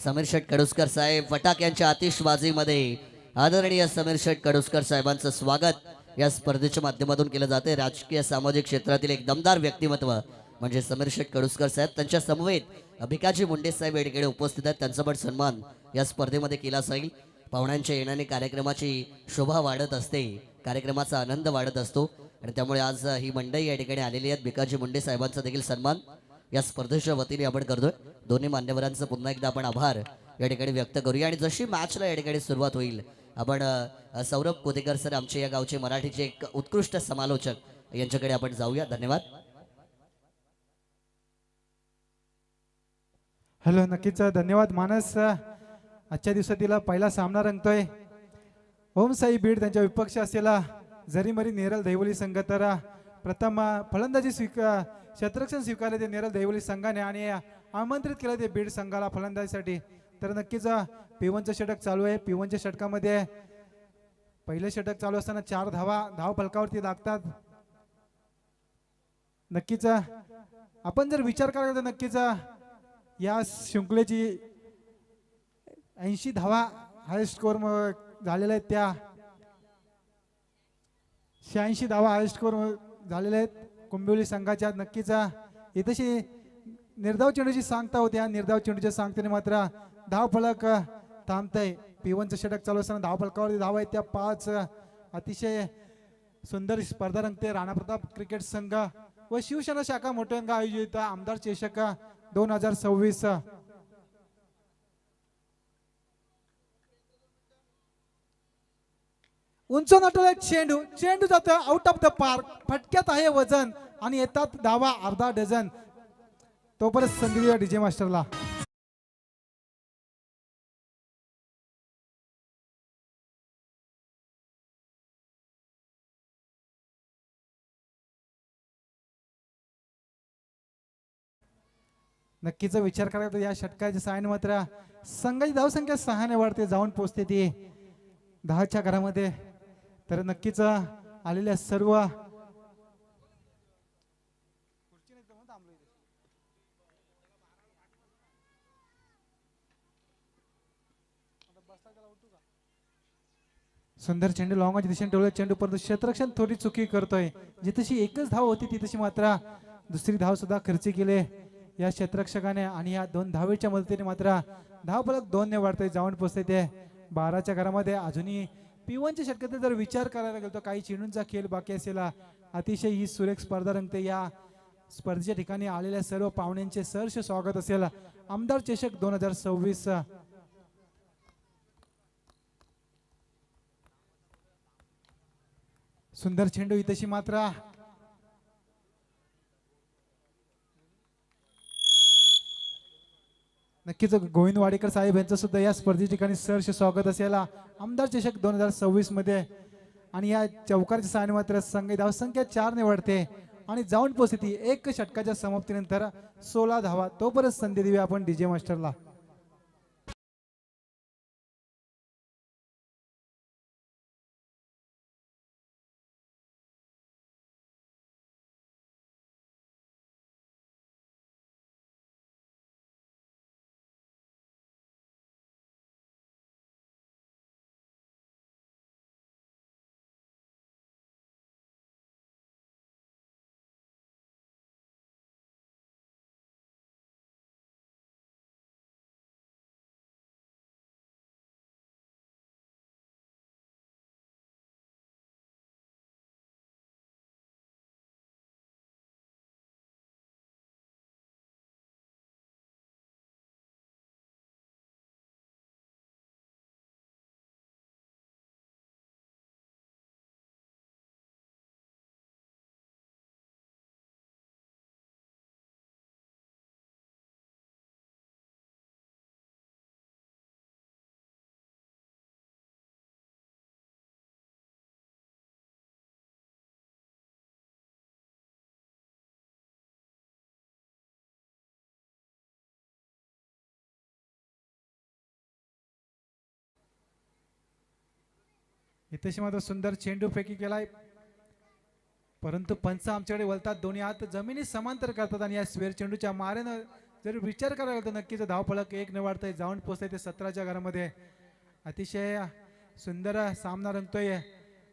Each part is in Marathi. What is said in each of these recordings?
समीर शेठ कडुसकर साहेब फटाक्यांच्या आतिषबाजीमध्ये आदरणीय समीर शेठ कडुसकर साहेबांचं स्वागत या स्पर्धेच्या माध्यमातून केलं जाते। राजकीय सामाजिक क्षेत्रातील एक दमदार व्यक्तिमत्व म्हणजे समीर शेठ कडुसकर साहेब, त्यांच्या समवेत भिकाजी मुंडे साहेब या ठिकाणी उपस्थित आहेत, त्यांचा पण सन्मान या स्पर्धेमध्ये केला जाईल। पाहुण्यांच्या येण्याने कार्यक्रमाची शोभा वाढत असते, कार्यक्रमाचा आनंद वाढत असतो आणि त्यामुळे आज ही मंडळी या ठिकाणी आलेली आहेत। भिकाजी मुंडे साहेबांचा देखील सन्मान या स्पर्धेच्या वतीने आपण करतोय। दोन्ही मान्यवरांचं पुन्हा एकदा आपण आभार या ठिकाणी व्यक्त करूया आणि जशी मॅचला या ठिकाणी सुरुवात होईल आपण सौरभ कोतेकर सर, आमचे या गावचे मराठीचे एक उत्कृष्ट समालोचक, यांच्याकडे आपण जाऊया। धन्यवाद। हॅलो, नक्कीच धन्यवाद मानस। आजच्या दिवसातील पहिला सामना रंगतोय ओम साई बीड त्यांच्या विपक्ष असलेला जरीमरी नेरल दहिवली संघ। तर प्रथम फलंदाजी क्षेत्ररक्षण स्वीकारले ते नेरल दहिवली संघाने आणि आमंत्रित केलं ते बीड संघाला फलंदाजीसाठी। तर नक्कीच P1चं षटक चालू आहे। P1च्या षटकामध्ये पहिले षटक चालू असताना 4 धाव फलकावरती लागतात। नक्कीच आपण जर विचार करायला तर नक्कीच या शृंखलेची 80 धावा हाय स्कोर झालेल्या आहेत, त्या 86 धावा हाय स्कोर झालेल्या आहेत कुंभिवली संघाच्या। नक्कीच इथेशी निर्धाव चेंडूची सांगता होती, या निर्धाव चेंडूच्या सांगतेने मात्र धाव फलक थांबतंय। P1चं षटक चालू असताना धाव फलकावरती धावा आहेत त्या 5। अतिशय सुंदर स्पर्धा रंगते। राणा प्रताप क्रिकेट संघ व शिवसेना शाखा मोठ्यांगा आयोजित आमदार चषक 2026। उंचून अटोला चेंडू जातो आउट ऑफ द पार्क, फटक्यात आहे वजन आणि येतात धावा अर्धा डझन। तोपर्यंत संधी देऊया डीजे मास्टरला। नक्कीच विचार करायचा या षटकाच्या सहाय्याने मात्र संघाची धावसंख्या 6 ने वाढते, जाऊन पोहोचते ती 10च्या घरामध्ये। तर नक्कीच आलेल्या सर्व सुंदर चेंडू लॉंगच्या दिशेने ठेवला, चेंडू परत क्षेत्ररक्षण थोडी चुकी करतोय। जितशी एकच धाव होती तितशी मात्र दुसरी धाव सुद्धा खर्ची केली या क्षेत्ररक्षकाने आणि या 2 धावेच्या मदतीने मात्र धाव फलक 2 ने वाढतोय, जाऊन पोहोचते ते 12च्या घरामध्ये। अजूनही P1च्या षटकात जर विचार करायला गेलो तर काही चेंडूंचा खेळ बाकी असेला अतिशय ही सुरेख स्पर्धा रंगते। या स्पर्धेच्या ठिकाणी आलेल्या सर्व पाहुण्यांचे सहर्ष स्वागत असेल आमदार चषक 2026। सुंदर चेंडू इथेशी मात्र नक्कीच गोविंद वाडेकर साहेब यांचं सुद्धा या स्पर्धे ठिकाणी सहर्ष स्वागत असेल आमदार चषक 2026 मध्ये। आणि या चौकारच्या सहाय्याने मात्र संघ धावसंख्या 4 ने वाढते आणि जाऊन पोहोचते 1 षटकाच्या समाप्तीनंतर 16 धावा। तोपर्यंत संधी देऊया आपण डीजे मास्टरला। इथेशी मात्र सुंदर चेंडू फेकी केलाय, परंतु पंच आमच्याकडे वळतात, दोन्ही हात जमिनी समांतर करतात आणि या स्वेर चेंडूच्या मारेनं जर विचार करायला तर नक्कीच धावफलक एक न वाढता जाऊन पोहोचतंय ते 17च्या घरामध्ये. अतिशय सुंदर सामना रंगतोय.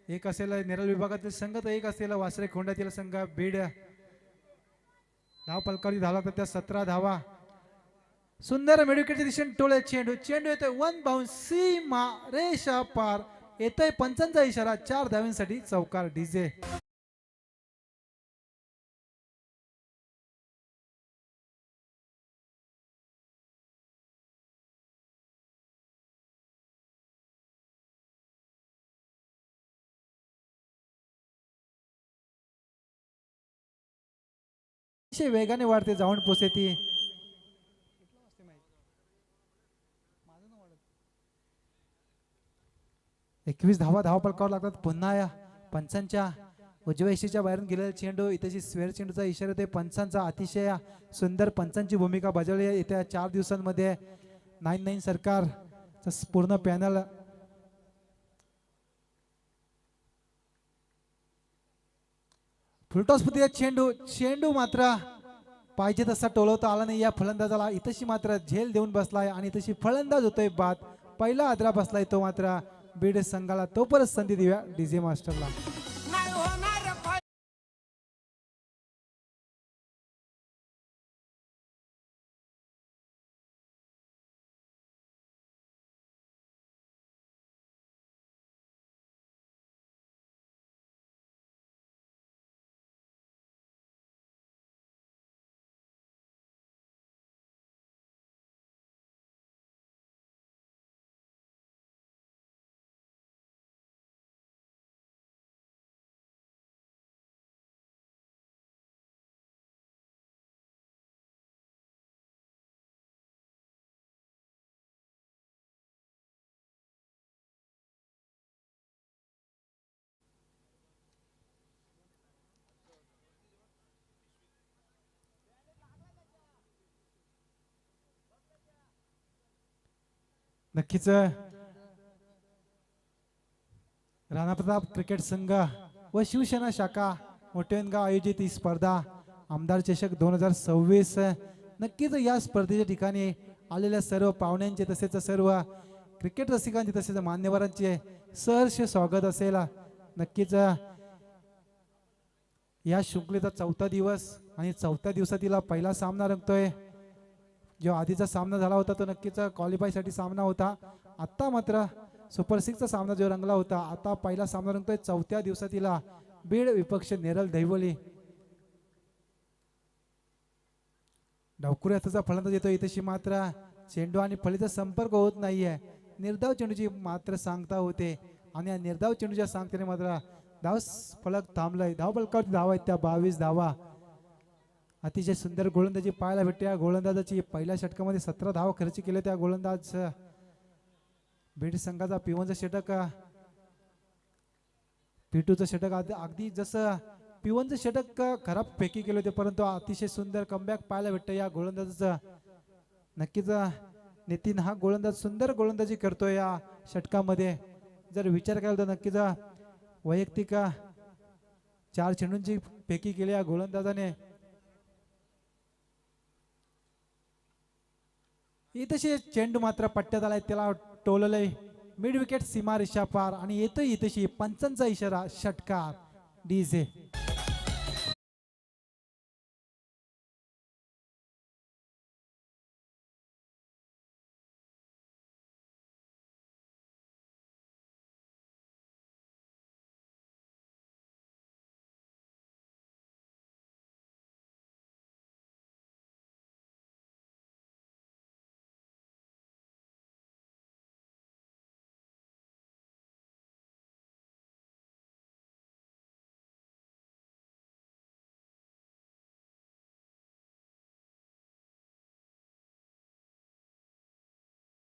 एक असेल नेरळ विभागातील संघ तर एक असेल वासरे खोंडातील संघ बीड. धावफलकावरती धावला तर त्या 17 धावा. सुंदर मेडिकेटच्या दिशेने टोळे चेंडू चेंडू येतोय वन बाउंस सीमा रेषा पार. येतोय पंचांचा इशारा 4 धावांसाठी चौकार डीजे. अतिशय वेगाने वाढते जाऊन पोचते ती. 21 धावा धावफलकावर लागतात. पुन्हा या पंचांच्या उजव्या इशीच्या बाहेरून गेलेला चेंडू इथे स्वेअर चेंडूचा इशारा ते पंचांचा अतिशय सुंदर पंचांची भूमिका बजावली आहे येत्या 4 दिवसांमध्ये. 9-9 सरकार पूर्ण पॅनल फुलटॉस मध्ये चेंडू चेंडू मात्र पाहिजे तसा टोलवता आला नाही या फलंदाजाला. इथशी मात्र झेल देऊन बसलाय आणि तशी फलंदाज होतोय बाद. पहिला आदरा बसलाय तो मात्र बीड संघाला. तो परत संधी देऊया डीजे मास्टरला. नक्कीच राणाप्रताप क्रिकेट संघ व शिवसेना शाखा मोठेगाव आयोजित ही स्पर्धा आमदार चषक 2026. नक्कीच या स्पर्धेच्या ठिकाणी आलेल्या सर्व पाहुण्यांचे तसेच सर्व क्रिकेट रसिकांचे तसेच मान्यवरांचे सहर्ष स्वागत असेल. नक्कीच या शृंखलेचा 4था दिवस आणि 4थ्या दिवसातील पहिला सामना रंगतोय. जो आधीचा सामना झाला होता तो नक्कीच क्वालिफाय साठी सामना होता. आता मात्र सुपर 6चा सामना जो रंगला होता. आता पहिला सामना रंगतोय 4थ्या दिवसातील बीड विपक्ष नेरळ दहिवली. डावकुरी हाताचा फलंदाज येतो. इथेशी मात्र चेंडू आणि फळीचा संपर्क होत नाहीये. निर्धाव चेंडूची मात्र सांगता होते आणि या निर्धाव चेंडूच्या सांगतेने मात्र धाव फलक थांबलाय. धाव फलकावरती धावा आहेत त्या 22 धावा. अतिशय सुंदर गोलंदाजी पाहायला भेटते. या गोलंदाजाची पहिल्या षटकामध्ये 17 धावा खर्च केले. त्या गोलंदाज बीड संघाचा पिवनचं षटक पिटूचं षटक अगदी जसं पिवनचं षटक खराब फेकी केले होते परंतु अतिशय सुंदर कमबॅक पाहायला भेटतं या गोलंदाजाचं. नक्कीच नितीन हा गोलंदाज सुंदर गोलंदाजी करतोय या षटकामध्ये. जर विचार केला तर नक्कीच वैयक्तिक 4 चेंडूंची फेकी केली या गोलंदाजाने. इथेशी चेंडू मात्र पट्ट्यात आलाय. त्याला टोललंय मिड विकेट सीमा रेषा पार आणि येतोय इथेशी पंचांचा इशारा षटकार डीजे.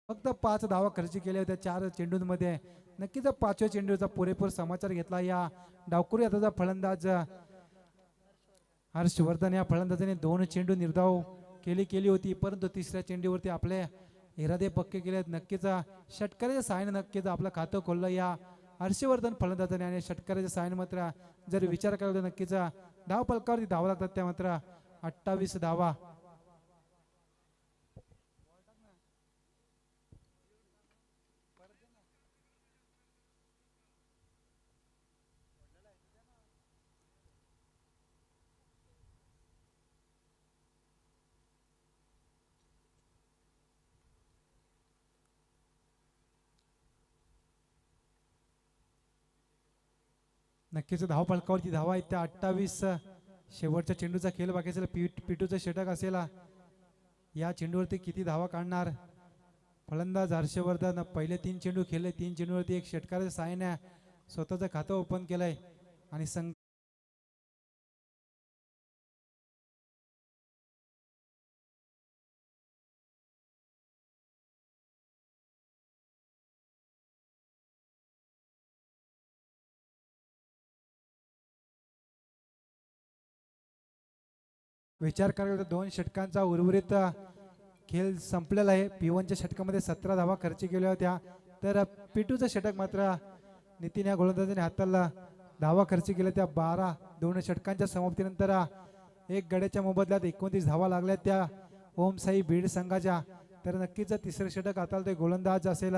फक्त 5 धावा खर्च केल्या होत्या 4 चेंडूंमध्ये. नक्कीच 5व्या चेंडूचा पुरेपूर समाचार घेतला या डावकुरी हाताचा फलंदाज हर्षवर्धन. या फलंदाजाने 2 चेंडू निर्धाव केली होती परंतु 3ऱ्या चेंडूवरती आपले इरादे पक्के केले. नक्कीच षटकाराच्या साहाय्याने नक्कीच आपलं खातं खोललं या हर्षवर्धन फलंदाजाने आणि षटकाराच्या साहाय्याने मात्र जर विचार केला तर नक्कीच धाव फलकावरती धावा लागतात त्या मात्र 28 धावा. नक्कीच धाव फलकावरती धावा आहेत त्या 28. शेवटच्या चेंडूचा खेळ बाकी असेल. पिटूचं षटक असेल. या चेंडूवरती किती धावा काढणार फलंदाज हर्षवर्धन. पहिले 3 चेंडू खेळले, 3 चेंडूवरती एक षटकाराच्या सहाय्याने स्वतःचं खातं ओपन केलंय आणि संघ विचार करायला तर 2 षटकांचा उर्वरित खेळ संपलेला आहे. P1च्या षटकामध्ये 17 धावा खर्च केल्या होत्या, तर P2चं षटक मात्र नितीन या गोलंदाजाने हाताला धावा खर्च केल्या त्या 12. 2 षटकांच्या समाप्तीनंतर एक गड्याच्या मोबदल्यात 29 धावा लागल्या त्या ओम साई बीड संघाच्या. तर नक्कीच तिसरं षटक हाताला ते गोलंदाज असेल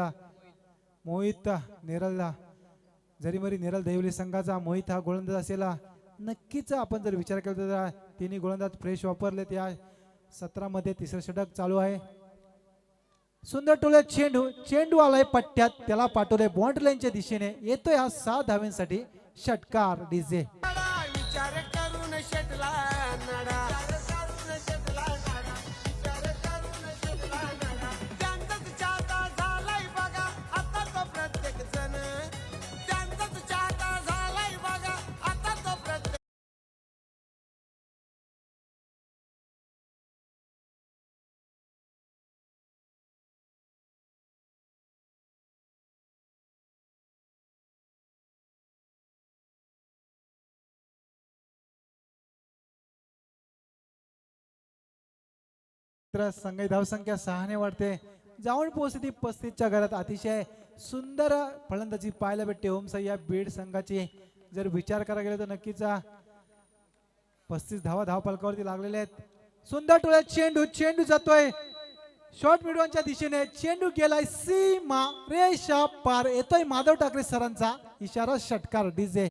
मोहित नेरल. जरीमरी नेरल देवली संघाचा मोहित हा गोलंदाज असेल. नक्कीच आपण जर विचार केला तर तिन्ही गोलंदाज फ्रेश वापरले. त्या 17 मध्ये तिसरं षटक चालू आहे. सुंदर टोले चेंडू आलाय पट्ट्यात, त्याला पाठवले बॉन्ड लाईनच्या दिशेने. येतोय हा 6 धाव्यांसाठी षटकार डीजे. विचार करून शेटला नाडा त्यांचाच चाहता झालाय बघा आता तो प्रत्येक जण त्यांचाच चाहता झालाय बघा आता तो प्रत्येक संघ धावसंख्या 6 ने वाढते. जाऊन पोहोचते 35च्या घरात. अतिशय सुंदर फलंदाजी पाहायला भेटते ओमसाई या बीड संघाची. जर विचार करायला गेला तर नक्कीच 35 धावा फलकावरती लागलेले आहेत. सुंदर टोळ्या चेंडू जातोय शॉर्ट मिडवनच्या दिशेने. चेंडू गेलाय सीमा रेषा पार. येतोय माधव ठाकरे सरांचा इशारा षटकार डीजे.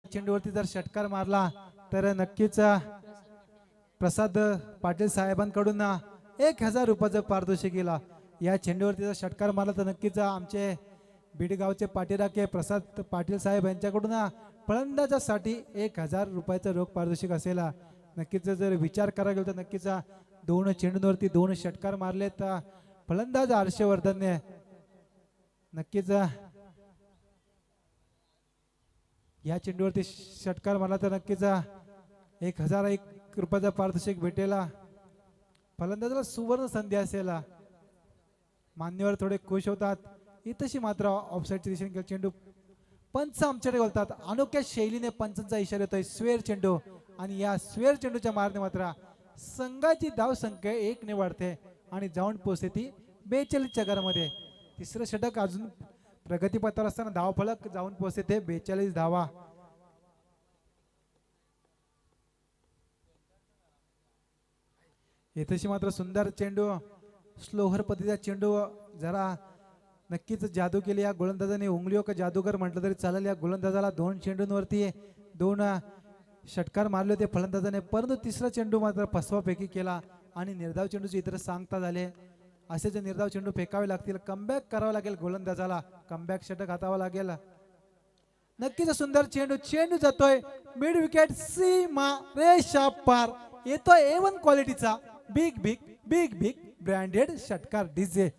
चेंडूवरती जर षटकार मारला तर नक्कीच प्रसाद पाटील साहेबांकडून 1000 रुपयाचं पारितोषिक केला. या चेंडूवरती जर षटकार मारला तर नक्कीच आमचे बीडगावचे पाठीराखे प्रसाद पाटील साहेब यांच्याकडून फलंदाजासाठी 1000 रुपयाचं रोख पारितोषिक असेल. नक्कीच जर विचार करायला गेला तर नक्कीच 2 चेंडूंवरती 2 षटकार मारलेत फलंदाज हर्षवर्धनने. नक्कीच या चेंडूवरती षटकार मारला तर नक्कीच 1001 रुपयाचा पारितोषिक भेटेल. फलंदाजाला सुवर्ण संधी असेल. मान्यवर थोडे खुश होतात. इथंशी मात्र ऑफसाईडच्या दिशेने गेला चेंडू. पंच आमच्याकडे बोलतात. अनोख्या शैलीने पंचांचा इशारा येतोय स्वेर चेंडू आणि या स्वेर चेंडूच्या मारणे मात्र संघाची धाव संख्या 1 ने वाढते आणि जाऊन पोहोचते ती 42च्या घरामध्ये. तिसरं षटक अजून प्रगतीपथावर असताना धाव फलक जाऊन पोहोचते ते 42 धावा. येथेशी मात्र सुंदर चेंडू स्लोहर पद्धतीचा चेंडू जरा नक्कीच जादू केली या गोलंदाजाने. उंगलियों का जादूगर म्हटलं तरी चालेल. या गोलंदाजाला 2 चेंडूंवरती 2 षटकार मारले होते फलंदाजाने, परंतु तिसरा चेंडू मात्र फसवापैकी केला आणि निर्धाव चेंडूचे इतर सांगता झाले. असे जे निर्धाव चेंडू फेकावे लागतील. कमबॅक करावा लागेल गोलंदाजाला. कमबॅक षटक हातावा लागेल. नक्कीच सुंदर चेंडू जातोय मिड विकेट सीमा रेषा पार. येतोय A1 क्वालिटीचा बिग ब्रँडेड षटकार डीजे.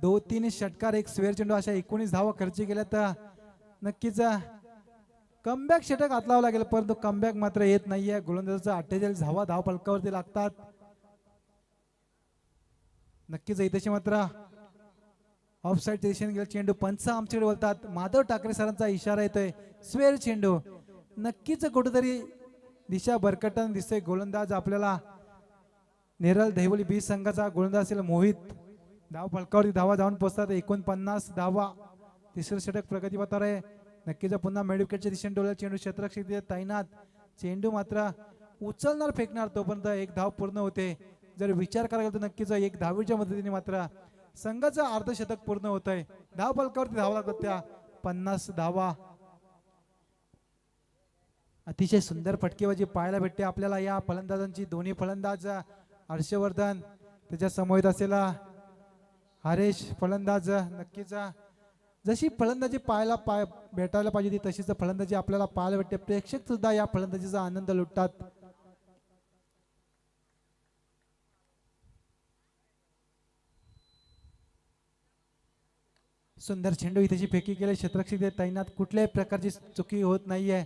2-3 षटकार एक स्वेअर चेंडू अशा 19 धावा खर्च केल्या तर नक्कीच कमबॅक षटक हातलावं लागेल, परंतु कमबॅक मात्र येत नाहीये. गोलंदाजाचा 48 धावा धाव फलकावरती लागतात. नक्कीच इथे मात्र ऑफ साईडच्या दिशेने गेला चेंडू. पंच आमच्याकडे बोलतात. माधव ठाकरे सरांचा इशारा येतोय स्वेअर चेंडू. नक्कीच कुठेतरी दिशा भरकटताना दिसतोय. गोलंदाज आपल्याला नेरल दहिवली बी संघाचा गोलंदाज असेल मोहित. धाव फलकावरती धावा जाऊन पोहोचतात. 49 धावा. तिसरं षटक प्रगतीपथावर आहे. नक्कीच पुन्हा मेडविकेटच्या दिशेने डोळ्या चेंडू क्षेत्ररक्षक तिथे तैनात. चेंडू मात्र उचलणार फेकणार तोपर्यंत एक धाव पूर्ण होते. जर विचार करायला तर नक्कीच एक धावीच्या मदतीने मात्र संघाचं अर्धशतक पूर्ण होत आहे. धाव फलकावरती धावा लागतात त्या 50 धावा. अतिशय सुंदर फटकेबाजी पाहायला भेटते आपल्याला या फलंदाजांची. दोन्ही फलंदाज हर्षवर्धन त्याच्या समोर असलेला हरेश फलंदाज. नक्कीच जशी फलंदाजी भेटायला पाहिजे ती तशीच फलंदाजी आपल्याला पाहायला भेटते. प्रेक्षक सुद्धा या फलंदाजीचा आनंद लुटतात. सुंदर चेंडू इथेची फेकी केली. क्षेत्ररक्षक तैनात. कुठल्याही प्रकारची चुकी होत नाहीये.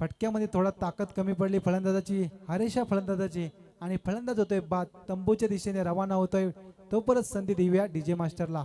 फटक्यामध्ये थोडा ताकद कमी पडली फलंदाजाची, हरेशा फलंदाजाची, आणि फलंदाज होतोय बाद. तंबूच्या दिशेने रवाना होतोय. तो परत संधी देऊया डीजे मास्टरला.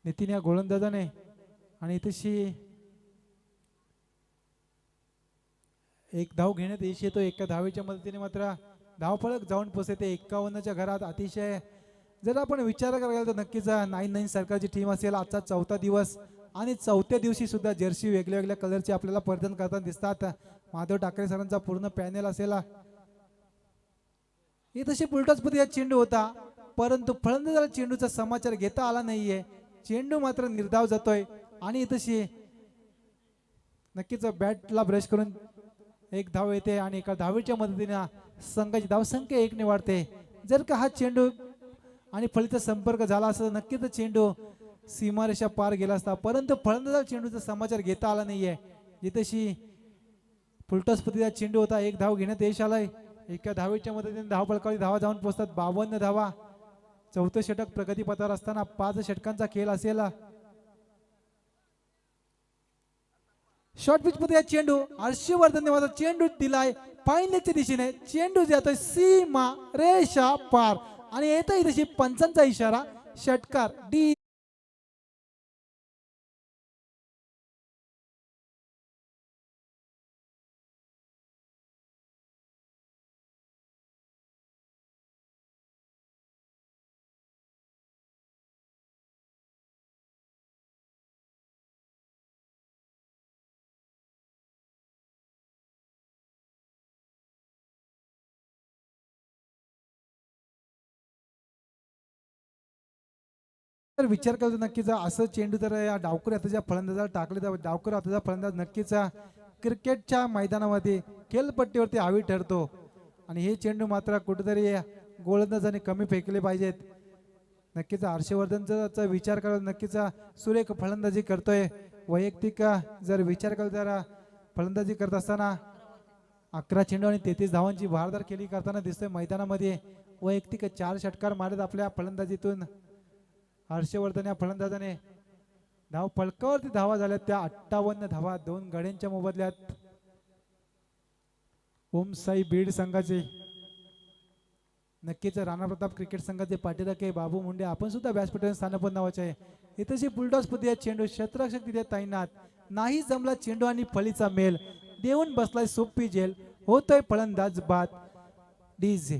नितीन या गोलंदाजाने आणि तशी एक धाव घेण्यात यश येतो. एका धावेच्या मदतीने मात्र धावफलक जाऊन पोहोचते 51च्या घरात. अतिशय जर आपण विचार करायला तर नक्कीच 9-9 सरकारची टीम असेल. आजचा 4था दिवस आणि 4थ्या दिवशी सुद्धा जर्सी वेगळ्या वेगळ्या कलरची आपल्याला परिधान करताना दिसतात. माधव ठाकरे सरांचा पूर्ण पॅनेल असेल. हे तसे पुलटस्पती चेंडू होता, परंतु फलंदाजाला चेंडूचा समाचार घेता आला नाहीये. चेंडू मात्र निर्धाव जातोय आणि तशी नक्कीच बॅटला ब्रश करून एक धाव येते आणि एका धावेच्या मदतीने संघाची धावसंख्या 1 ने वाढते. जर का हा चेंडू आणि फळीचा संपर्क झाला असता नक्कीच चेंडू सीमारेषा पार गेला असता, परंतु फलंदाजाला चेंडूचा समाचार घेता आला नाहीये. जिथेशी फुलटस्पतीचा चेंडू होता. एक धाव घेण्यात यश आलाय. एका धावेच्या मदतीने धाव फलकावरी धावा जाऊन पोहोचतात. 52 धावा. 4थं षटक प्रगतीपथावर असताना 5 षटकांचा खेळ असेल. शॉर्ट पिच मध्ये चेंडू हर्षवर्धन माझा चेंडू दिलाय फायनलच्या दिशेने. चेंडू जातोय सीमा रेषा पार आणि येतोय तशी पंचांचा इशारा. षटकार डी तर विचार करतो नक्कीच असं चेंडू तर या डावकर हाताच्या फलंदाजाला टाकले तर डावकर हाताचा फलंदाज नक्कीच क्रिकेटच्या मैदानामध्ये खेळपट्टीवरती हवी ठरतो आणि हे चेंडू मात्र कुठेतरी गोलंदाजाने कमी फेकले पाहिजेत. नक्कीच हर्षवर्धनचा विचार करत नक्कीच सुरेख फलंदाजी करतोय. वैयक्तिक जर विचार केला तर फलंदाजी करत असताना 11 चेंडू आणि 33 धावांची भारदार खेळी करताना दिसतोय मैदानामध्ये. वैयक्तिक 4 षटकार मारत आपल्या फलंदाजीतून हर्षवर्धन या फलंदाजाने धाव फलकावरती धावा झाल्या त्या 58 धावा 2 गड्यांच्या मोबदल्यात. ओम साई बीड संघाचे नक्कीच राणा प्रताप क्रिकेट संघाचे पाठीराखे बाबू मुंडे आपण सुद्धा व्यासपीठावर स्थानपद नावाचे आहे. इथेशी बुलडॉग स्पर्धेत चेंडू क्षेत्ररक्षक तिथे तैनात नाही जमला चेंडू आणि फळीचा मेल देऊन बसलाय सोपी जेल होतोय फलंदाज बाद डीजे.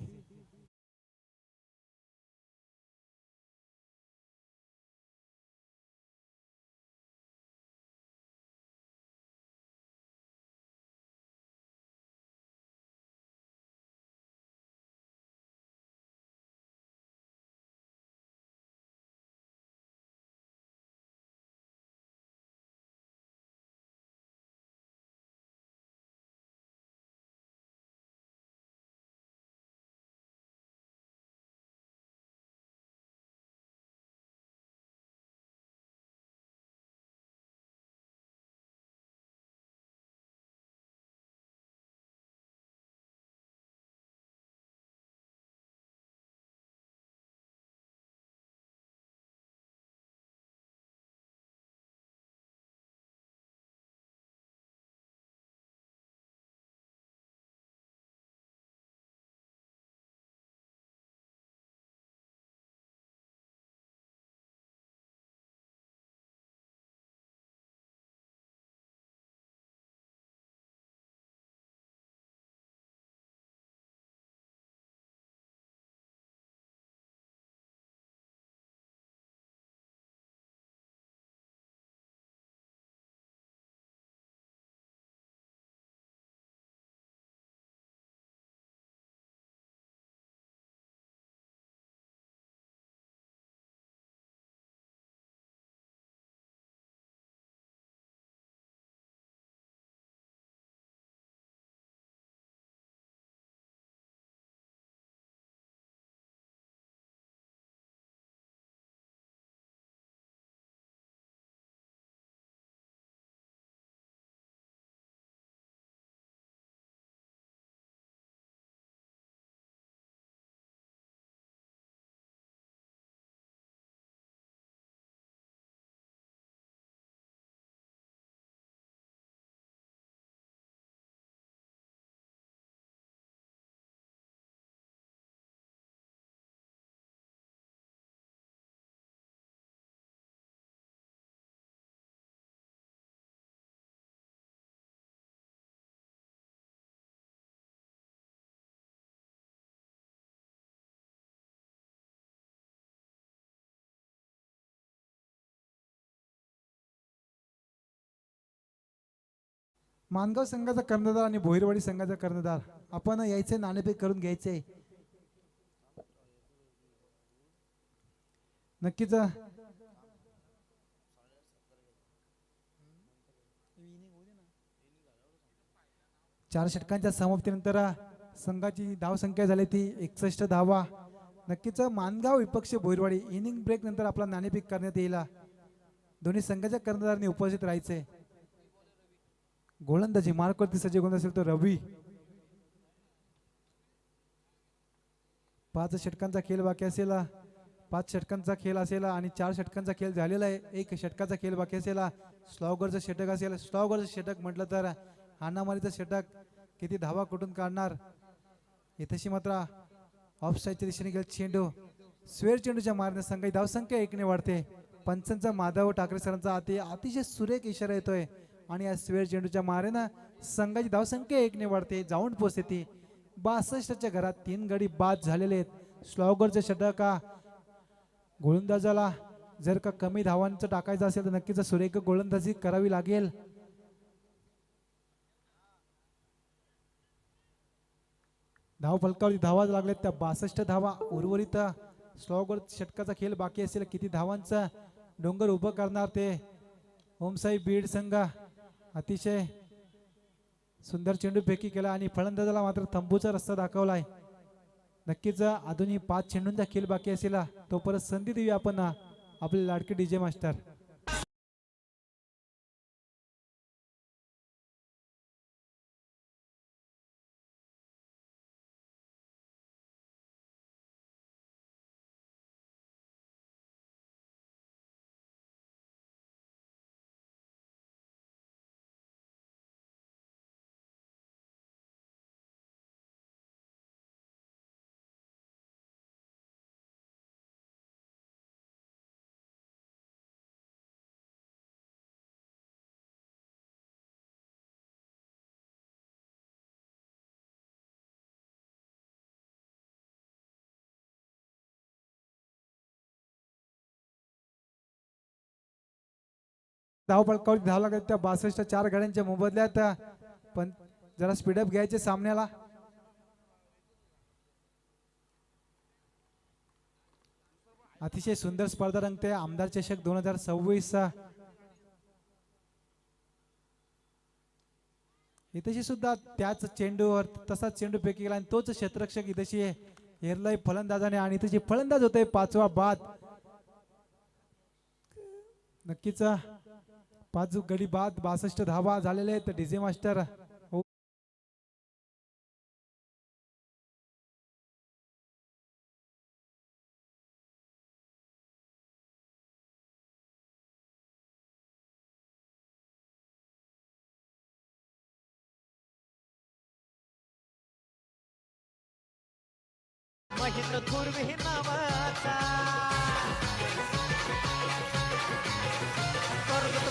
मानगाव संघाचा कर्णधार आणि भोईरवाडी संघाचा कर्णधार आपण यायचे नाणेफेक करून घ्यायचे. नक्कीच चार षटकांच्या समाप्तीनंतर संघाची धावसंख्या झाली ती 61 धावा. नक्कीच मानगाव विपक्ष भोईरवाडी इनिंग ब्रेक नंतर आपला नाणेफेक करण्यात येईल. दोन्ही संघाच्या कर्णधारांनी उपस्थित राहायचे. गोलंदाजी मार्कवरती सज्ज गोलंदाज असेल तो रवी. 5 षटकांचा खेळ बाकी असेल. 5 षटकांचा खेळ असेल आणि 4 षटकांचा खेळ झालेला आहे. 1 षटकाचा खेळ बाकी असेल. स्लॉगरचं षटक असेल. स्लॉगरचं षटक म्हटलं तर हाणामारीचं षटक किती धावा कुठून काढणार. इथेशी मात्र ऑफ साईडच्या दिशेने गेला चेंडू स्वेर चेंडूच्या मारण्यात संघाची धावसंख्या 1 ने वाढते. पंचांचा माधव ठाकरे सरांचा अतिशय सुरेख इशारा येतोय आणि या स्वेर चेंडूच्या मारेनं संघाची धावसंख्या 1 ने वाढते. जाऊन पोहोचते ती 62च्या घरात. 3 गडी बाद झालेले आहेत. स्लॉगरचे षटक गोलंदाजाला जर का कमी धावांचं टाकायचं असेल तर नक्कीच सुरेख गोलंदाजी करावी लागेल. धाव फलकावरती धावा लागल्यात त्या 62 धावा. उर्वरित स्लॉगवर षटकाचा खेळ बाकी असेल. किती धावांचा डोंगर उभं करणार ते ओमसाई बीड संघ. अतिशय सुंदर चेंडू फेकी केला आणि फलंदाजाला मात्र तंबूचा रस्ता दाखवलाय. नक्कीच अजूनही 5 चेंडूंचा खेळ बाकी असेल. तो परत संधी देऊया आपण आपले लाडके डीजे मास्टर. धाव पळकावर धाव लागत त्या 62 4 गाड्यांच्या मोबदल्यात. पण जरा स्पीडअप घ्यायचे सामन्याला. अतिशय सुंदर स्पर्धा रंगते. आमदार चषक 2026. इथेशी सुद्धा त्याच चेंडूवर तसाच चेंडू फेकी गेला आणि तोच क्षेत्ररक्षक इथेशी हेरलाय फलंदाजाने आणि इथेशी फलंदाज होते 5वा बाद. नक्कीच 5 गडी बाद 62 धावा झालेले आहेत. डीजे मास्टर महेंद्र थोरवे हे नावाचा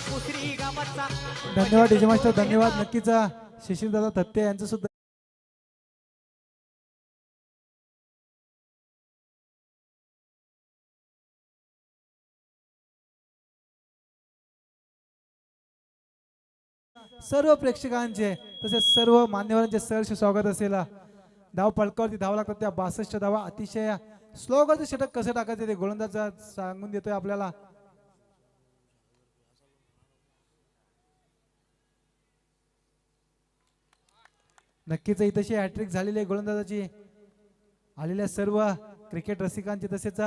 पुसरी गावाचा. धन्यवाद डीजे मास्टर, धन्यवाद. नक्कीच शिशिर दादा दत्ते यांचं सुद्धा सर्व प्रेक्षकांचे तसेच सर्व मान्यवरांचे सहर्ष स्वागत असेल. धाव पळकावरती धाव लागतात त्या 62 धावा. अतिशय स्लोगरचे षटक कसं टाकायचे ते गोलंदाज सांगून देतोय आपल्याला. नक्कीच इथेशी हॅट्रिक झालेली आहे गोलंदाजाची. आलेल्या सर्व क्रिकेट रसिकांचे तसेच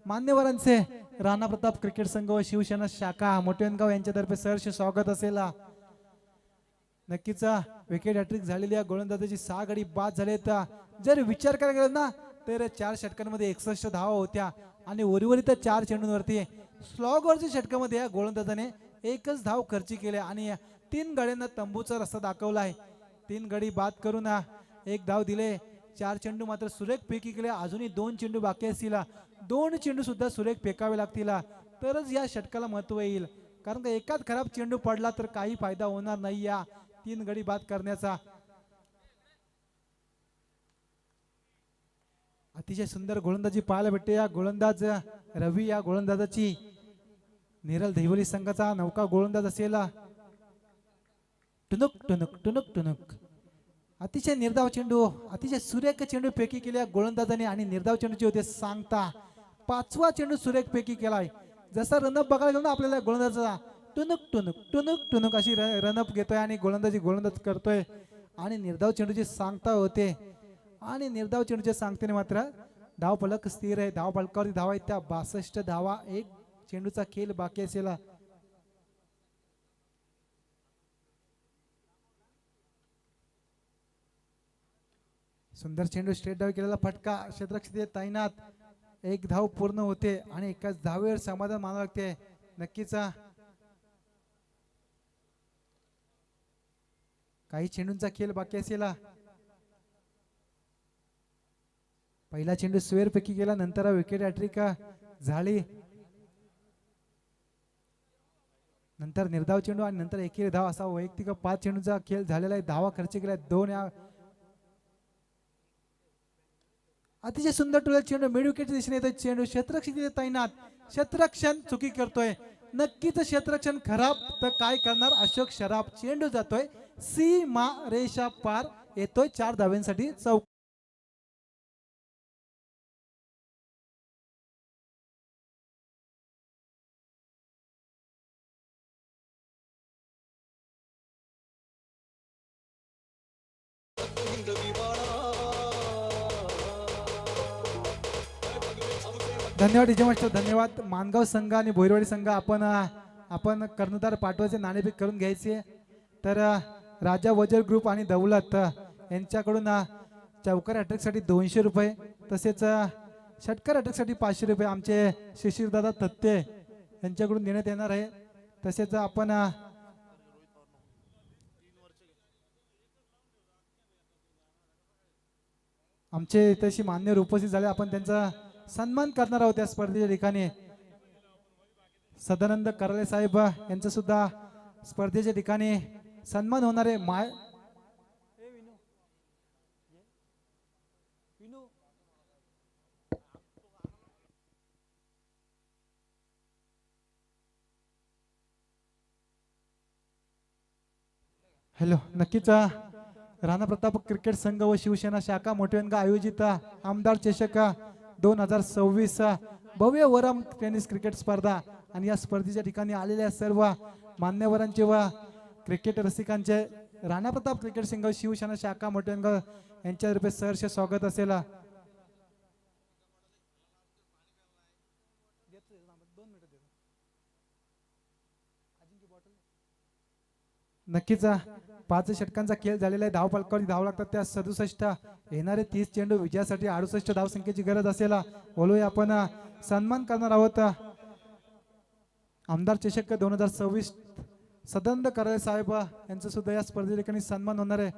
मान्यवरांचे राणा प्रताप क्रिकेट संघ व शिवसेना शाखा मोठेनगाव यांच्यातर्फे सहर्ष स्वागत असेल. नक्कीच विकेट हॅट्रिक झालेली आहे गोलंदाजाची. 6 गडी बाद झालेत. जर विचार करायला गेला ना तर 4 षटकांमध्ये 61 धावा होत्या आणि उर्वरित 4 चेंडूंवरती स्लॉगवरच्या षटकामध्ये या गोलंदाजाने एकच धाव खर्ची केली आणि 3 गड्यांना तंबूचा रस्ता दाखवला आहे. 3 गडी बाद करून 1 धाव दिले. 4 चेंडू मात्र सुरेख फेकी केले. अजूनही 2 चेंडू बाकी असतील. 2 चेंडू सुद्धा सुरेख फेकावे लागतील तरच या षटकाला महत्व येईल. कारण का एकाच खराब चेंडू पडला तर काही फायदा होणार नाही या 3 गडी बाद करण्याचा. अतिशय सुंदर गोलंदाजी पाहायला भेटते. या गोलंदाज रवी या गोलंदाजाची नेरल दहिवली संघाचा नौका गोलंदाज असेल. टुनुक टुनुक टुनुक टुनुक. अतिशय निर्धाव चेंडू, अतिशय सुरेख चेंडू फेकी केल्या गोलंदाजाने आणि निर्धाव चेंडूचे होते सांगता 5वा चेंडू सुरेख फेकी केलाय. जसा रनअप बघायला गेलो ना आपल्याला गोलंदाजाचा टुनुक टुनुक टुनुक टुनुक अशी रनअप घेतोय आणि गोलंदाज करतोय आणि निर्धाव चेंडूची सांगता होते आणि निर्धाव चेंडूच्या सांगतेने मात्र धाव फलक स्थिर आहे. धाव फलकावरती धावा आहेत त्या 62 धावा. 1 चेंडूचा खेळ बाकी असेल. सुंदर चेंडू स्ट्रेट डाव केलेला फटका क्षेत्ररक्षक तैनात. 1 धाव पूर्ण होते आणि एकाच धावेवर समाधान मानावं लागते. नक्कीच काही चेंडूंचा खेळ बाकी असेल. पहिला चेंडू स्वेअर पैकी गेला, नंतर विकेट हॅट्रिक झाली, नंतर निर्धाव चेंडू आणि नंतर एकेरी धाव असा वैयक्तिक 5 चेंडूचा खेळ झालेला आहे. धावा खर्च केला 2 या अतिशय सुंदर टोळ्या चेंडू मिड विकेटच्या दिशेने येतोय. चेंडू क्षेत्ररक्षक तैनात. क्षेत्ररक्षण चुकी करतोय. नक्कीच क्षेत्ररक्षण खराब तर काय करणार. अशोक शराब. चेंडू जातोय सीमा रेषा पार येतोय 4 धाव्यांसाठी चौक. धन्यवाद डीजे मास्टर, धन्यवाद. मानगाव संघ आणि भोईरवाडी संघ आपण कर्णधार पाठवायचे, नाणेफेक करून घ्यायचे. तर राजा वजर ग्रुप आणि दौलत यांच्याकडून चौकार अटॅकसाठी 200 रुपये, तसेच षटकार अटॅकसाठी 500 रुपये आमचे शिशिरदादा तत्ते यांच्याकडून देण्यात येणार आहे. तसेच आपण आमचे तशी मान्यवर उपस्थित झाले, आपण त्यांचा सन्मान करणार आहोत या स्पर्धेच्या ठिकाणी. सदानंद कराले साहेब यांचा सुद्धा स्पर्धेच्या ठिकाणी सन्मान होणार आहे. हॅलो, नक्कीच राणा प्रताप क्रिकेट संघ व शिवसेना शाखा मोठेंगा आयोजित आमदार चषक 2026 भव्य वरम टेनिस क्रिकेट स्पर्धा आणि या स्पर्धेच्या ठिकाणी आलेल्या सर्व मान्यवरांचे व क्रिकेट रसिकांचे राणा प्रताप क्रिकेट संघ शिवसेना शाखा मोठेंगा यांच्यातर्फे सहर्ष स्वागत असेल. नक्कीच 5 षटकांचा खेळ झालेला आहे. धावफलकावरती धाव लागतात त्या 67, येणारे 30 चेंडू विजयासाठी 68 धावसंख्येची गरज असेल. बोलूया आपण सन्मान करणार आहोत आमदार चषक 2026 सदानंद कराले साहेब यांचा सुद्धा या स्पर्धे ठिकाणी सन्मान होणार आहे.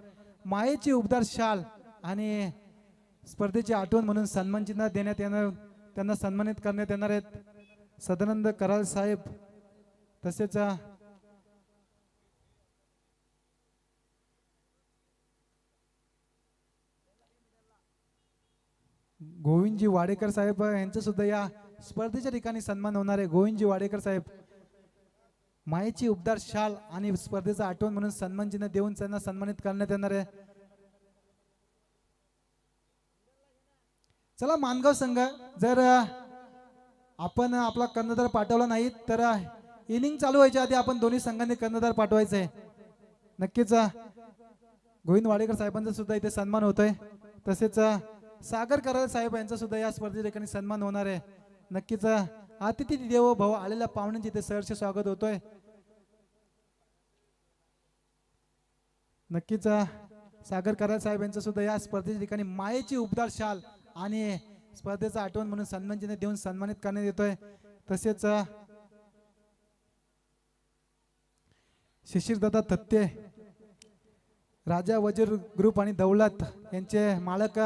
मायेची उबदार शाल आणि स्पर्धेची आठवण म्हणून सन्मान चिन्ह देण्यात येणार, त्यांना सन्मानित करण्यात येणार आहेत सदानंद कराले साहेब. तसेच गोविंदजी वाडेकर साहेब यांचा सुद्धा या स्पर्धेच्या ठिकाणी सन्मान होणार आहे. गोविंदजी वाडेकर साहेब मायेची उबदार शाल आणि स्पर्धेचा आठवण म्हणून सन्मान चिन्ह देऊन त्यांना सन्मानित करण्यात येणार आहे. चला मानगाव संघ, जर आपण आपला कर्णधार पाठवला नाही तर इनिंग चालू व्हायच्या आधी आपण दोन्ही संघांनी कर्णधार पाठवायचं आहे. नक्कीच गोविंद वाडेकर साहेबांचा सुद्धा इथे सन्मान होतोय. तसेच सागर कराले साहेब यांचा सुद्धा या स्पर्धे ठिकाणी सन्मान होणार आहे. नक्कीच अतिथी देवो भव आलेल्या पाहुण्यांचे इथे सहर्ष स्वागत होतोय. नक्कीच सागर कराले साहेब यांचा सुद्धा या स्पर्धेच्या ठिकाणी मायेची उबदार शाल आणि स्पर्धेचा आठवण म्हणून सन्मान चिन्ह देऊन सन्मानित करण्यात येतोय. तसेच शिशिरदादा तत्ते, राजा वजीर ग्रुप आणि दौलत यांचे मालक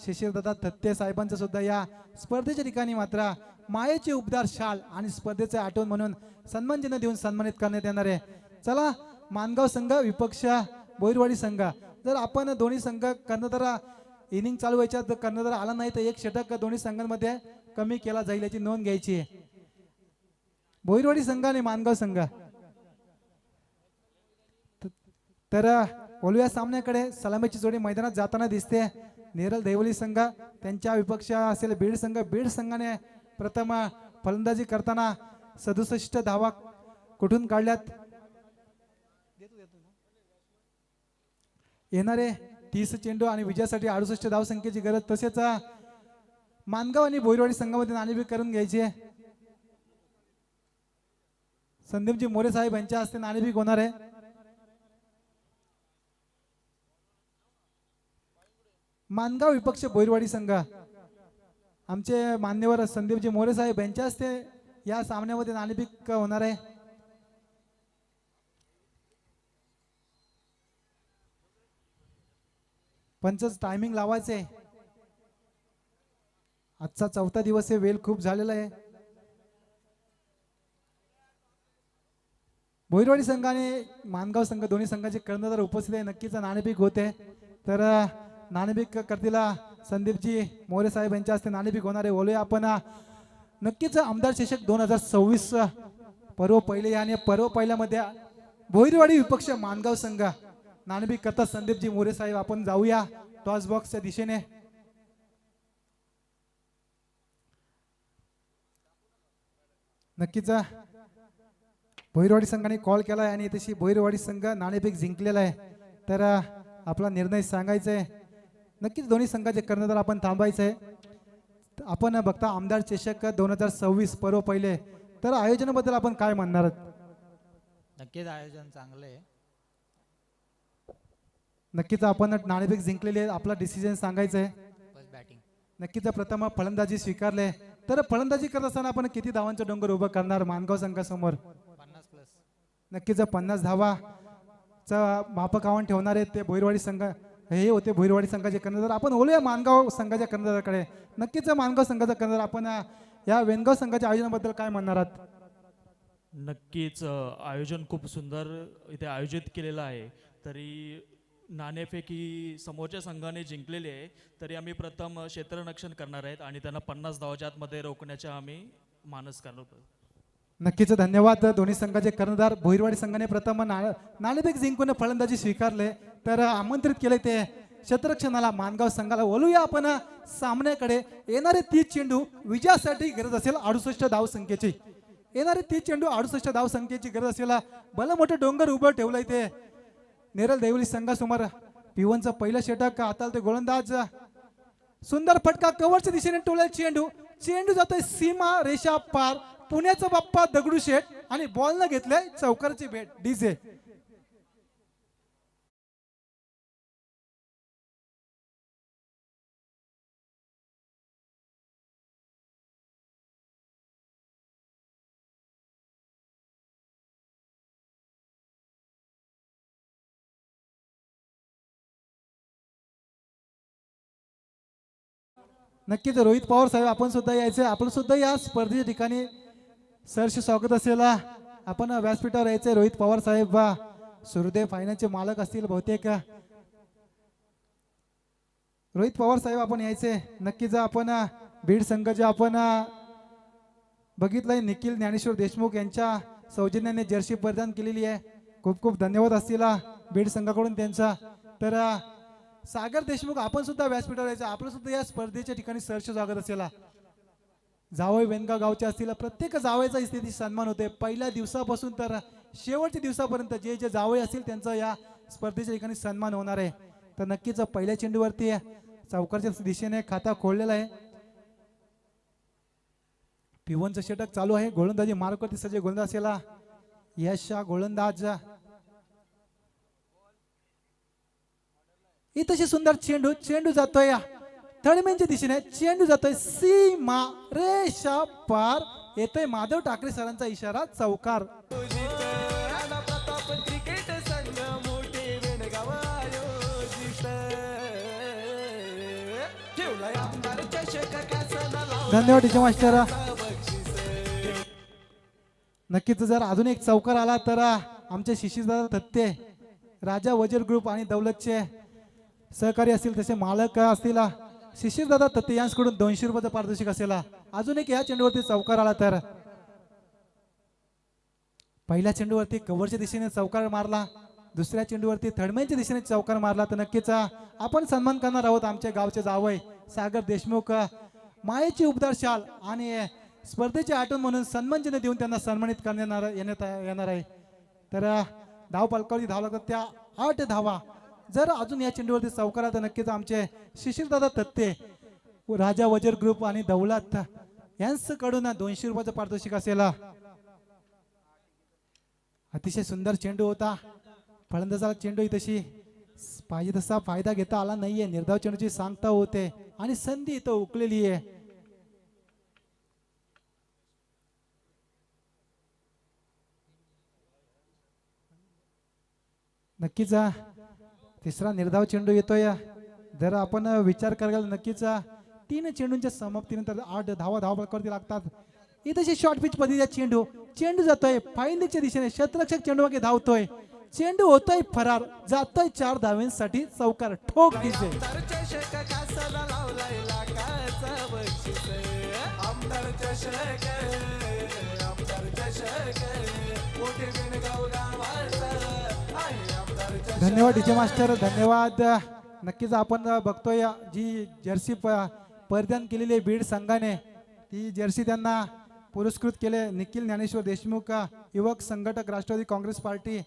शिशिरदादा तत्ते साहेबांचा सुद्धा या स्पर्धेच्या ठिकाणी मात्र मायेची उबदार शाल आणि स्पर्धेचे आठवण म्हणून सन्मान चिन्ह देऊन सन्मानित करण्यात येणार आहे. चला मानगाव संघ विपक्ष भोईरवाडी संघ, जर आपण दोन्ही संघ कर्णधार इनिंग चालू व्हायच्या जर कर्णधार आला नाही तर 1 षटक दोन्ही संघांमध्ये कमी केला जाईल याची नोंद घ्यायची आहे. भोईरवाडी संघ आणि मानगाव संघ. तर बोलूया सामन्याकडे. सलामीची जोडी मैदानात जाताना दिसते. नेरल देवली संघ त्यांच्या विपक्ष असेल बीड संघ. बीड संघाने प्रथम फलंदाजी करताना 67 धावा कुठून काढल्यात. येणारे 30 चेंडू आणि विजयासाठी 68 धावसंख्येची गरज. तसेच मानगाव आणि भोईरवाडी संघामध्ये नाणेफेक करून घ्यायची आहे. संदीपजी मोरे साहेब यांच्या हस्ते नाणेफेक होणार आहे. मानगाव विपक्ष भोईरवाडी संघ, आमचे मान्यवर संदीपजी मोरे साहेब यांच्या हस्ते या सामन्यामध्ये नाणेफेक होणार आहे. पंचच टायमिंग लावायचे. आजचा 4था दिवस आहे, वेळ खूप झालेला आहे. भोईरवाडी संघ आणि मानगाव संघ दोन्ही संघाचे कर्णधार उपस्थित आहे. नक्कीच नाणेफेक होते. तर नाणेफेक करतील संदीपजी मोरे साहेब यांच्या हस्ते नाणेफेक होणार आहे. बोलूया आपण नक्कीच आमदार चषक 2026 पर्व पहिले आणि पर्व पहिल्यामध्ये भोईरवाडी विपक्ष मानगाव संघ नाणेफेक करतात संदीपजी मोरे साहेब. आपण जाऊया टॉस बॉक्सच्या दिशेने. नक्कीच भोईरवाडी संघाने कॉल केला आणि तशी भोईरवाडी संघ नाणेफेक जिंकलेला आहे. तर आपला निर्णय सांगायचा आहे. नक्कीच दोन्ही संघाचे कर्णधार आपण थांबायचं आहे. आपण बघता आमदार चषक 2026 पर्व पहिले, तर आयोजनाबद्दल आपण काय म्हणणार आहात? नक्कीच आयोजन चांगलं आहे. नक्कीच आपण नाणेफेक जिंकलेली आहे, आपला डिसिजन सांगायचं आहे. फर्स्ट बॅटिंग नक्कीच प्रथम फलंदाजी स्वीकारले, तर फलंदाजी करत असताना आपण किती धावांचा डोंगर उभं करणार मानगाव संघासमोर? 50 प्लस. नक्कीच 50 धावाचा मापक आव्हान ठेवणार आहे ते भोईरवाडी संघ. हे होते भोईरवाडी संघाचे कर्णधार. आपण बोलूया मानगाव संघाच्या कर्णधाराकडे. नक्कीच मानगाव संघाचा कर्णधार, आपण या वेणगाव संघाच्या आयोजनाबद्दल काय म्हणणार आहात? नक्कीच आयोजन खूप सुंदर इथे आयोजित केलेलं आहे. तरी नाणेफेक ही समोरच्या संघाने जिंकलेली आहे, तरी आम्ही प्रथम क्षेत्ररक्षण करणार आहेत आणि त्यांना 50 धावाच्या आतमध्ये रोखण्याचा आम्ही मानस करतो. नक्कीच धन्यवाद. दोन्ही संघाचे कर्णधार भोईरवाडी संघाने प्रथम नाणेफेक जिंकून फलंदाजी स्वीकारले, तर आमंत्रित केले ते क्षेत्ररक्षणाला मानगाव संघाला. बोलूया आपण सामन्याकडे. येणारे 30 चेंडू विजयासाठी गरज असेल 68 धावसंख्येची. येणारे 30 चेंडू 68 धावसंख्येची गरज असेल. भलं मोठं डोंगर उभं ठेवलंय ते नेरळ देवली संघासमोर. पिवनचं पहिलं षटक हाताला ते गोलंदाज. सुंदर फटका कव्हरच्या दिशेने टोळला चेंडू. चेंडू जातोय सीमा रेषा पार. पुण्याचा बाप्पा दगडूशेठ आणि बॉल न घेतलंय चौकारची भेट डीजे. नक्कीच रोहित पवार साहेब आपण सुद्धा यायचे. आपण सुद्धा या स्पर्धेच्या ठिकाणी सहर्ष स्वागत असेल. आपण व्यासपीठावर यायचे. रोहित पवार साहेब सूर्यदेव फायनान्सचे मालक असतील बहुतेक. रोहित पवार साहेब आपण यायचे. नक्कीच आपण बीड संघाचे आपण बघितलंय निखिल ज्ञानेश्वर देशमुख यांच्या सौजन्याने जर्सी परिधान केलेली आहे. खूप खूप धन्यवाद असतील बीड संघाकडून त्यांचा. तर सागर देशमुख आपण सुद्धा व्यासपीठावर यायचं. आपलं सुद्धा या स्पर्धेच्या ठिकाणी सहर्ष स्वागत असेल. जावई वेणगाव गावचे असतील. प्रत्येक जावयाचा स्थिती सन्मान होते. पहिल्या दिवसापासून तर शेवटच्या दिवसापर्यंत जे जे जावई असतील त्यांचा या स्पर्धेच्या ठिकाणी सन्मान होणार आहे. तर नक्कीच पहिल्या चेंडूवरती चौकारच्या दिशेने खाता खोललेला आहे. पिवनचं षटक चालू आहे. गोलंदाजी मार्कवरती सज्ज गोलंदाज असेल यश गोलंदाज. इथं सुंदर चेंडू. चेंडू जातोय थर्डमॅनच्या दिशेने. चेंडू जातोय सीमा रेषा पार. येतोय माधव ठाकरे सरांचा इशारा चौकार. राणा प्रताप क्रिकेट संघ मोठे वेणगाव आयोजित. ठेवलाय आमदार चषक कासना लावलाय धन्यवाद टीचर मास्टर. बक्षीस. नक्कीच जर अजून एक चौकार आला तर आमचे शिशीरदादा दत्ते, राजा वजीर ग्रुप आणि दौलतचे सहकारी असतील तसे मालक असतील शिशीरदादा दत्ते यांच्याकडून 200 रुपयाचा पारितोषिक असेल. अजून एक या चेंडूवरती चौकार आला तर पहिल्या चेंडूवरती कव्हरच्या दिशेने चौकार मारला. दुसऱ्या चेंडूवरती थर्डमॅनच्या दिशेने चौकार मारला. तर नक्कीच आपण सन्मान करणार आहोत आमच्या गावचे जावई सागर देशमुख. मायेची उपदार शाल आणि स्पर्धेची आठवण म्हणून सन्मानचिन्ह देऊन त्यांना सन्मानित करण्यात येणार आहे. तर धाव पालकावरती धाव लागतात त्या 8 धावा. जर अजून या चेंडूवरती चौकार आला तर नक्कीच आमचे शिशीरदादा दत्ते, राजा वजीर ग्रुप आणि दौलत यांच्याकडून 200 रुपयाचं पारितोषिक असेल. अतिशय सुंदर चेंडू होता. फलंदाजाला चेंडू तशी पाहिजे तसा फायदा घेता आला नाहीये. निर्धाव चेंडूची सांगता होते आणि संधी इथं उकलेली आहे. नक्कीच तिसरा निर्धाव चेंडू येतोय. जर आपण विचार करायला नक्कीच 3 चेंडूंच्या समाप्तीनंतर 8 धावा धावपळकावरती लागतात. इथे शॉर्ट पिच पद्धतीचा चेंडू. चेंडू जातोय फाईंडिंगच्या दिशेने. क्षेत्ररक्षक चेंडू मागे धावतोय. चेंडू होतोय फरार. जातोय 4 धावांसाठी चौकार. ठोक दिसे. आमदार चषक कासना लावलाय लाखाचं बक्षीस. आमदार चषक आमदार चषक मोठे वेणगाव गावाचं आहे आमदार चषक. धन्यवाद डीजे मास्टर. धन्यवाद. नक्कीच आपण बघतोय जी जर्सी परिधान केलेली आहे बीड संघाने, ती जर्सी त्यांना पुरस्कृत केले निखिल ज्ञानेश्वर देशमुख युवक संघटक राष्ट्रवादी काँग्रेस पार्टी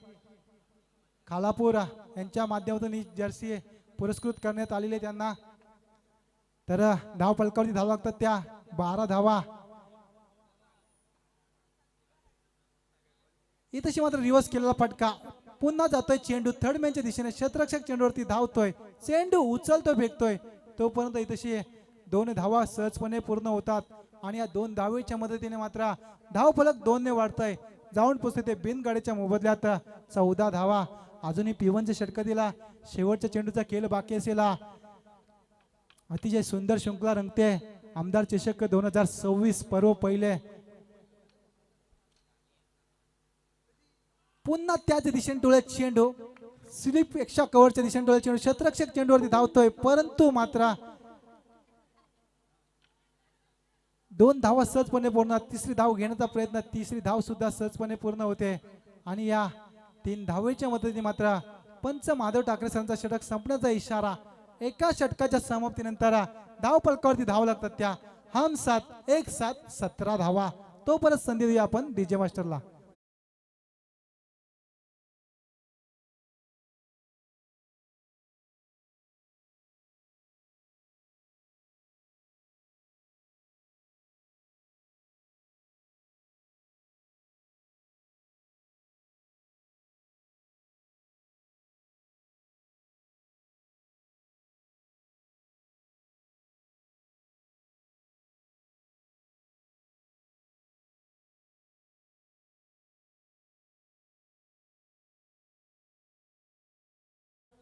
खालापूर यांच्या माध्यमातून ही जर्सी पुरस्कृत करण्यात आलेली आहे त्यांना. तर धाव फलकावरती धावा लागतात त्या 12 धावा. इथेशी मात्र रिव्हर्स केलेला फटका, पुन्हा जातोय चेंडू थर्ड मॅनच्या दिशेने. क्षेत्ररक्षक चेंडूवरती धावतोय, चेंडू उचलतोय, फेकतोय, तोपर्यंत इथेशी 2 धावा सहजपणे पूर्ण होतात आणि या 2 धावेच्या मदतीने मात्र धाव फलक 2 ने वाढतंय. जाऊन पोचते ते बिनगाड्याच्या मोबदल्यात 14 धावा. अजूनही P1च्या षटकातील शेवटच्या चेंडूचा खेळ बाकी असेल. अतिशय सुंदर शृंखला रंगते आमदार चषक 2026 पर्व पहिले. पुन्हा त्याच दिशेने टोळ्यात चेंडू, स्लिप पेक्षा कव्हरच्या दिशेने टोळ्यात चेंडू. क्षेत्ररक्षक चेंडूवरती धावतोय, परंतु मात्र 2 धावा सहजपणे पूर्ण. तिसरी धाव घेण्याचा प्रयत्न, तिसरी धाव सुद्धा सहजपणे पूर्ण होते आणि या 3 धावेच्या मदतीने मात्र पंच माधव ठाकरे सरांचा षटक संपण्याचा इशारा. एका षटकाच्या समाप्तीनंतर धाव फलकावरती धाव लागतात त्या हम 7 1 7 17 धावा. तो परत संधी देऊया आपण डीजे मास्टरला.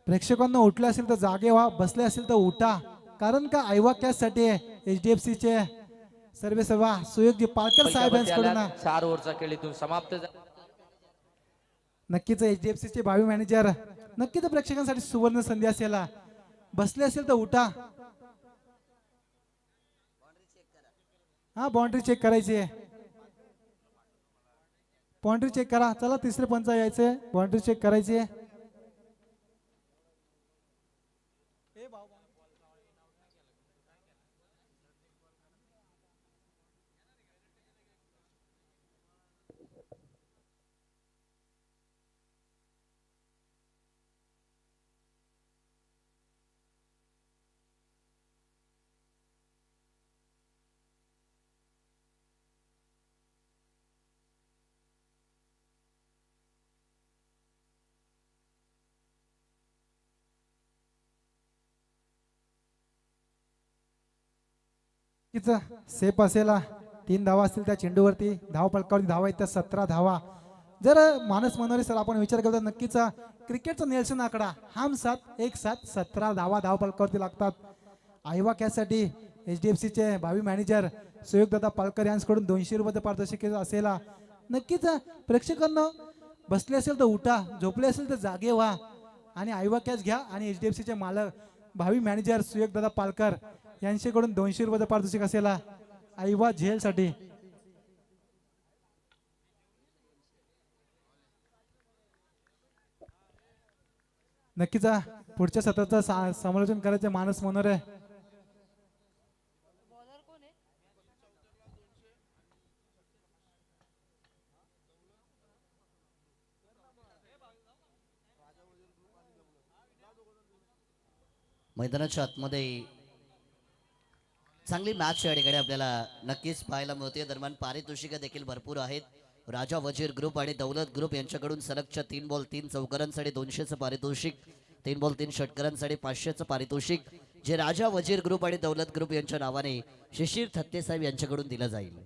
प्रेक्षकांना उठले असेल तर जागे व्हा, बसले असेल तर उठा, कारण का आयवा कॅचसाठी HDFC चे सर्वे सभा सुयोगजी पालकर साहेबांकडून 4 ओव्हरचा खेळ इथून समाप्त झाला. नक्कीच HDFC चे भावी मॅनेजर नक्कीच प्रेक्षकांसाठी सुवर्ण संधी असेल. बसले असेल तर उठा. हा बाउंड्री चेक करायची आहे, बाउंड्री चेक करा. चला तिसरे पंच यायचे, बाउंड्री चेक करायची आहे. सेफ असेल. 3 धावा असतील त्या चेंडूवरती, धाव फलकावरती धावा आहेत त्या 17 धावा. जर मानस मनोरे सर आपण विचार करतो नक्कीच क्रिकेटचा नेल्सन आकडा हम 7 1 7 17 धावा धाव फलकावरती लागतात. आयवा कॅचसाठी HDFC चे भावी मॅनेजर सुयोगदादा पालकर यांच्याकडून 200 रुपयाचं पारितोषिक असेल. नक्कीच प्रेक्षकांना बसले असेल तर उठा, झोपले असेल तर जागे व्हा आणि आयवा कॅच घ्या आणि HDFC चे मालक भावी मॅनेजर सुयोगदादा पालकर यांच्याकडून 200 रुपयाचं पारितोषिक असेल आईवा झेल साठी. नक्कीच पुढच्या सत्राचं समालोचन करायचं मानस मनोरे. मैदानाच्या आतमध्ये चांगली मॅच या ठिकाणी आपल्याला नक्कीच पाहायला मिळते. दरम्यान पारितोषिकं देखील भरपूर आहेत. राजा वजीर ग्रुप आणि दौलत ग्रुप यांच्याकडून सलगच्या 3 बॉल 3 चौकारांसाठी 200चं पारितोषिक, 3 बॉल 3 षटकारांसाठी 500चं पारितोषिक जे राजा वजीर ग्रुप आणि दौलत ग्रुप यांच्या नावाने शिशिर थत्ते साहेब यांच्याकडून दिलं जाईल.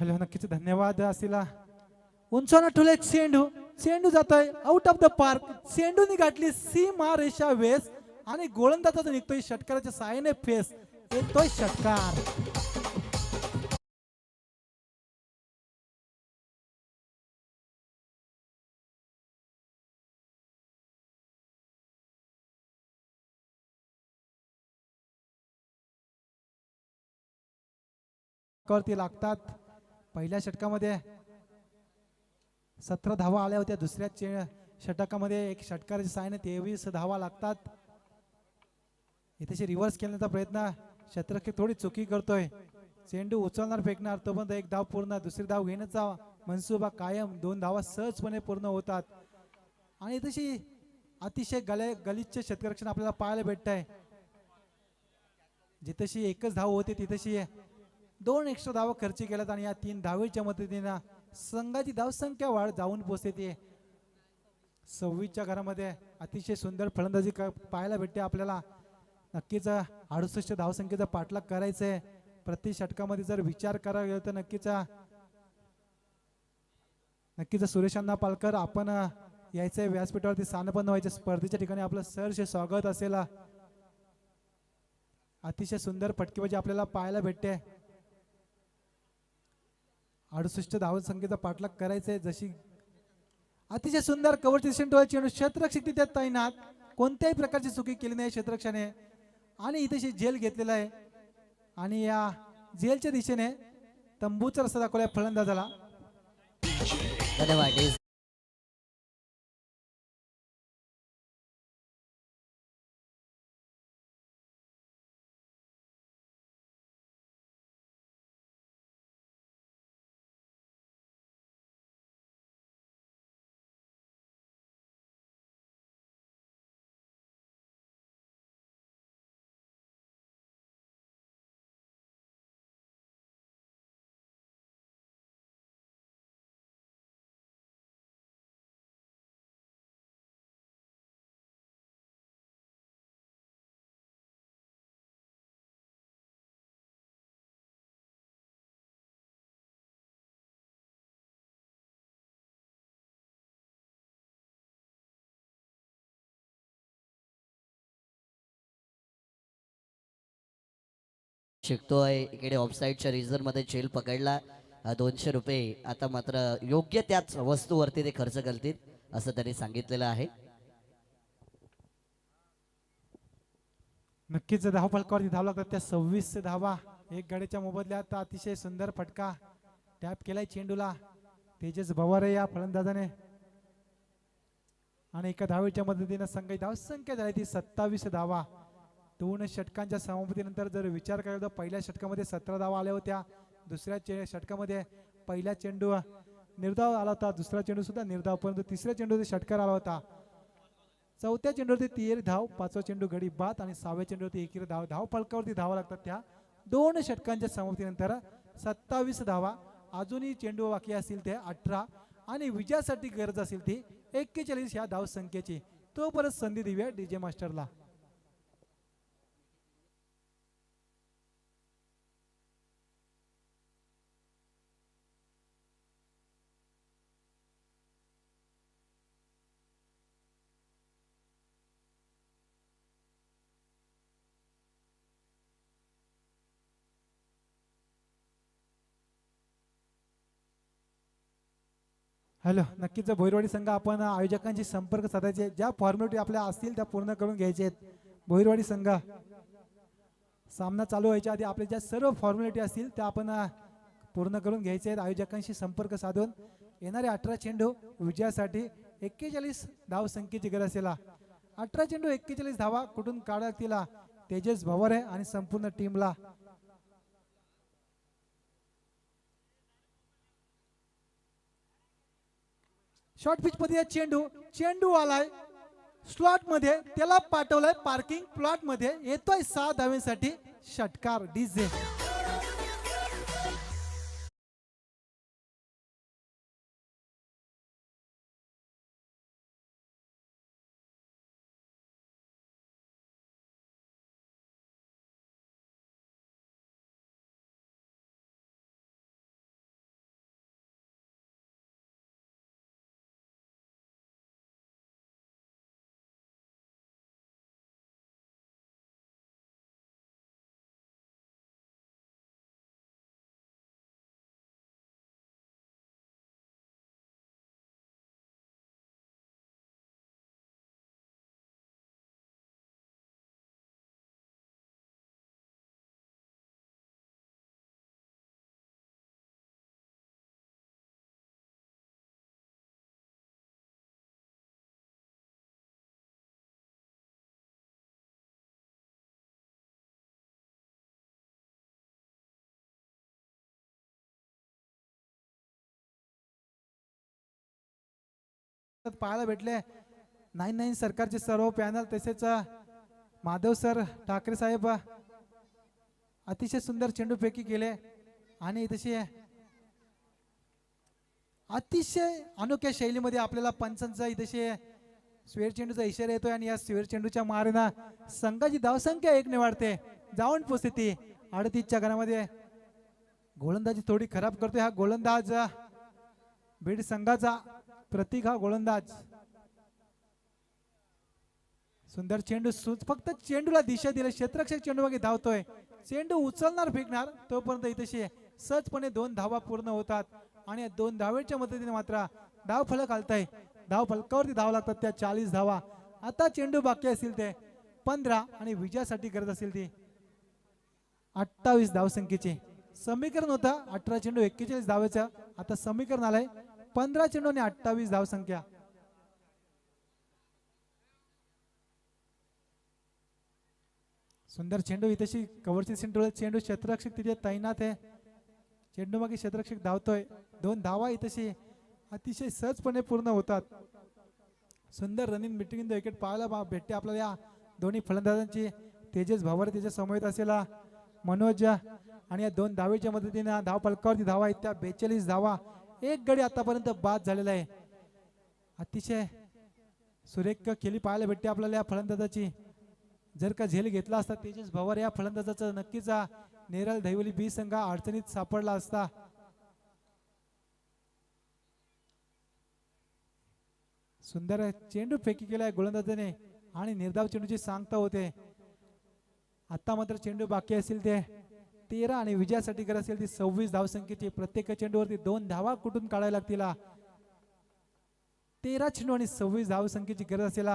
हॅलो, नक्कीच धन्यवाद. असेला उंचावना ठुले चेंडू, चेंडू जातोय आउट ऑफ द पार्क. चेंडूनी गाठली सीमा रेषा वेस आणि गोलंदाजाचा निघतोय षटकाराच्या साहाय्याने फेस. येतोय षटकार. वरती लागतात. पहिल्या षटकामध्ये 17 धावा आल्या होत्या. दुसऱ्या षटकामध्ये एक षटकाराच्या साहाय्याने 23 धावा लागतात. इथे रिव्हर्स केल्याचा प्रयत्न क्षेत्ररक्षक थोडी चुकी करतोय. चेंडू उचलणार फेकणार तोपर्यंत एक धाव पूर्ण. दुसरी धाव घेण्याचा मनसुबा कायम 2 धावा सहजपणे पूर्ण होतात आणि तशी अतिशय गलिच्छ क्षेत्ररक्षण आपल्याला पाहायला भेटत आहे. जिथशी एकच धाव होते तिथशी 2 एक्स्ट्रा धावा खर्च केल्यात आणि या 3 धावेच्या मदतीने संघाची धावसंख्या वाढ जाऊन पोहोचते 26च्या घरामध्ये. अतिशय सुंदर फलंदाजी पाहायला भेटते आपल्याला. नक्कीच 68 धावसंख्येचा पाठलाग करायचा आहे. प्रति षटकामध्ये जर विचार करायला गेला तर नक्कीच सुरेशांना पालकर आपण यायचंय व्यासपीठावरती स्थानपन्न व्हायचे. स्पर्धेच्या ठिकाणी आपलं सहर्ष स्वागत असेल. अतिशय सुंदर फटकेबाजी आपल्याला पाहायला भेटते. 68 धावसंख्येचा पाठलाग करायचा आहे. जशी अतिशय सुंदर कव्हरची चेंडू क्षेत्ररक्षक तिथे तैनात. कोणत्याही प्रकारची चुकी केली नाही क्षेत्ररक्षाने आणि इथे झेल घेतलेला आहे आणि या झेलच्या दिशेने तंबूचा रस्ता दाखवलाय फलंदाजाला. धन्यवाद. शिकतोय इकडे ऑफसाईडच्या रिझर्व मध्ये चेल पकडला. 200 रुपये आता मात्र योग्य त्याच वस्तूवरती ते खर्च करतील असं त्यांनी सांगितलेलं आहे. नक्कीच धावफलकावरती धाव लागतात त्या 26 धावा. एक गाडीच्या मोबदल्यात अतिशय सुंदर फटका टॅप केलाय चेंडूला तेजस भवारे या फलंदाजाने आणि एका धावेच्या मदतीने संघ धावसंख्या झाली ती 27 धावा. 2 षटकांच्या समाप्तीनंतर जर विचार केला तर पहिल्या षटकामध्ये 17 धावा आल्या होत्या. दुसऱ्या षटकामध्ये पहिला चेंडू निर्धाव आला होता, दुसरा चेंडू सुद्धा निर्धाव, परंतु तिसऱ्या चेंडूवरती षटकार आला होता. चौथ्या चेंडूवरती 13 धाव, 5वा चेंडू गडी बाद आणि 6व्या चेंडूवरती 1 धाव. धाव फलकावरती धावा लागतात त्या 2 षटकांच्या समाप्तीनंतर 27 धावा. अजूनही चेंडू बाकी असतील ते 18 आणि विजयासाठी गरज असेल ती 41 ह्या धाव संख्येची. तो परत संधी देऊया डीजे मास्टरला. हॅलो, नक्कीच भोईरवाडी संघ आपण आयोजकांशी संपर्क साधायचे. ज्या फॉर्मॅलिटी आपल्या असतील त्या पूर्ण करून घ्यायचे आहेत. भोईरवाडी संघ सामना चालू व्हायच्या आधी आपल्या ज्या सर्व फॉर्मॅलिटी असतील त्या आपण पूर्ण करून घ्यायचे आहेत. आयोजकांशी संपर्क साधून येणारे 18 चेंडू विजयासाठी 41 धाव संख्येची गरज असेल. 18 चेंडू 41 धावा कुठून काढतील तेजस भवारे आणि संपूर्ण टीमला. शॉर्ट पिच मध्ये चेंडू आलाय स्लॉट मध्ये, त्याला पाठवलाय पार्किंग प्लॉट मध्ये. येतोय 6 धावेसाठी षटकार डीजे. पाहायला भेटले. 99 सरकारचे सर्व पॅनल तसेच माधव सर ठाकरे साहेब अतिशय सुंदर चेंडूफेकी केले आणि तशी अतिशय अनोख्या शैलीमध्ये आपल्याला पंचांचा इथे स्वेर चेंडूचा इशारा येतोय आणि या स्वेर चेंडूच्या मारेना संघाची धावसंख्या 1 ने वाढते. जाऊन पोचते ती 38च्या घरामध्ये. गोलंदाजी थोडी खराब करतोय हा गोलंदाज बीड संघाचा प्रतीक हा गोलंदाज. सुंदर चेंडू फक्त चेंडूला दिशा दिली. क्षेत्ररक्षक चेंडू मागे धावतोय. चेंडू उचलणार फेकणार तोपर्यंत इथे सहजपणे 2 धावा पूर्ण होतात आणि या 2 धावेच्या मदतीने मात्र धाव फलक हलताय. धाव फलकावरती धाव लागतात त्या 40 धावा. आता चेंडू बाकी असतील ते 15 आणि विजयासाठी गरज असेल ती 28 धावसंख्येची. समीकरण होता 18 चेंडू 41 धावेचं. आता समीकरण आलंय 15 चेंडू आणि 28 धावसंख्या. सुंदर चेंडू इथे कव्हरची सेंटर चेंडू क्षेत्ररक्षक तिथे तैनात आहे. चेंडू मागे क्षेत्ररक्षक धावतोय. 2 धावा इथे अतिशय सहजपणे पूर्ण होतात. सुंदर रनिंग बिटवीन द विकेट पाहायला भेटते आपल्याला या दोन्ही फलंदाजांची. तेजस भावर त्याच्या समवेत असलेला मनोज आणि या 2 धावेच्या मदतीने धाव फलकावरती धावा आहेत त्या 42 धावा. 1 गडी आतापर्यंत बाद झालेला आहे. अतिशय सुरेख खेळी पाहायला भेटते आपल्याला या फलंदाजाची. जर का झेल घेतला असता तेजस भवर या फलंदाजाचा नक्कीच नेरळ दहिवली बी संघ अडचणीत सापडला असता. सुंदर चेंडू फेकी केलाय गोलंदाजाने आणि निर्धाव चेंडूची सांगता होते. आता मात्र चेंडू बाकी असेल ते 13 आणि विजयासाठी गरज असेल ती 26 धावसंख्येची. प्रत्येक चेंडूवरती 2 धावा कुठून काढायला लागतील. 13 चेंडू आणि 26 धावसंख्येची गरज असेल.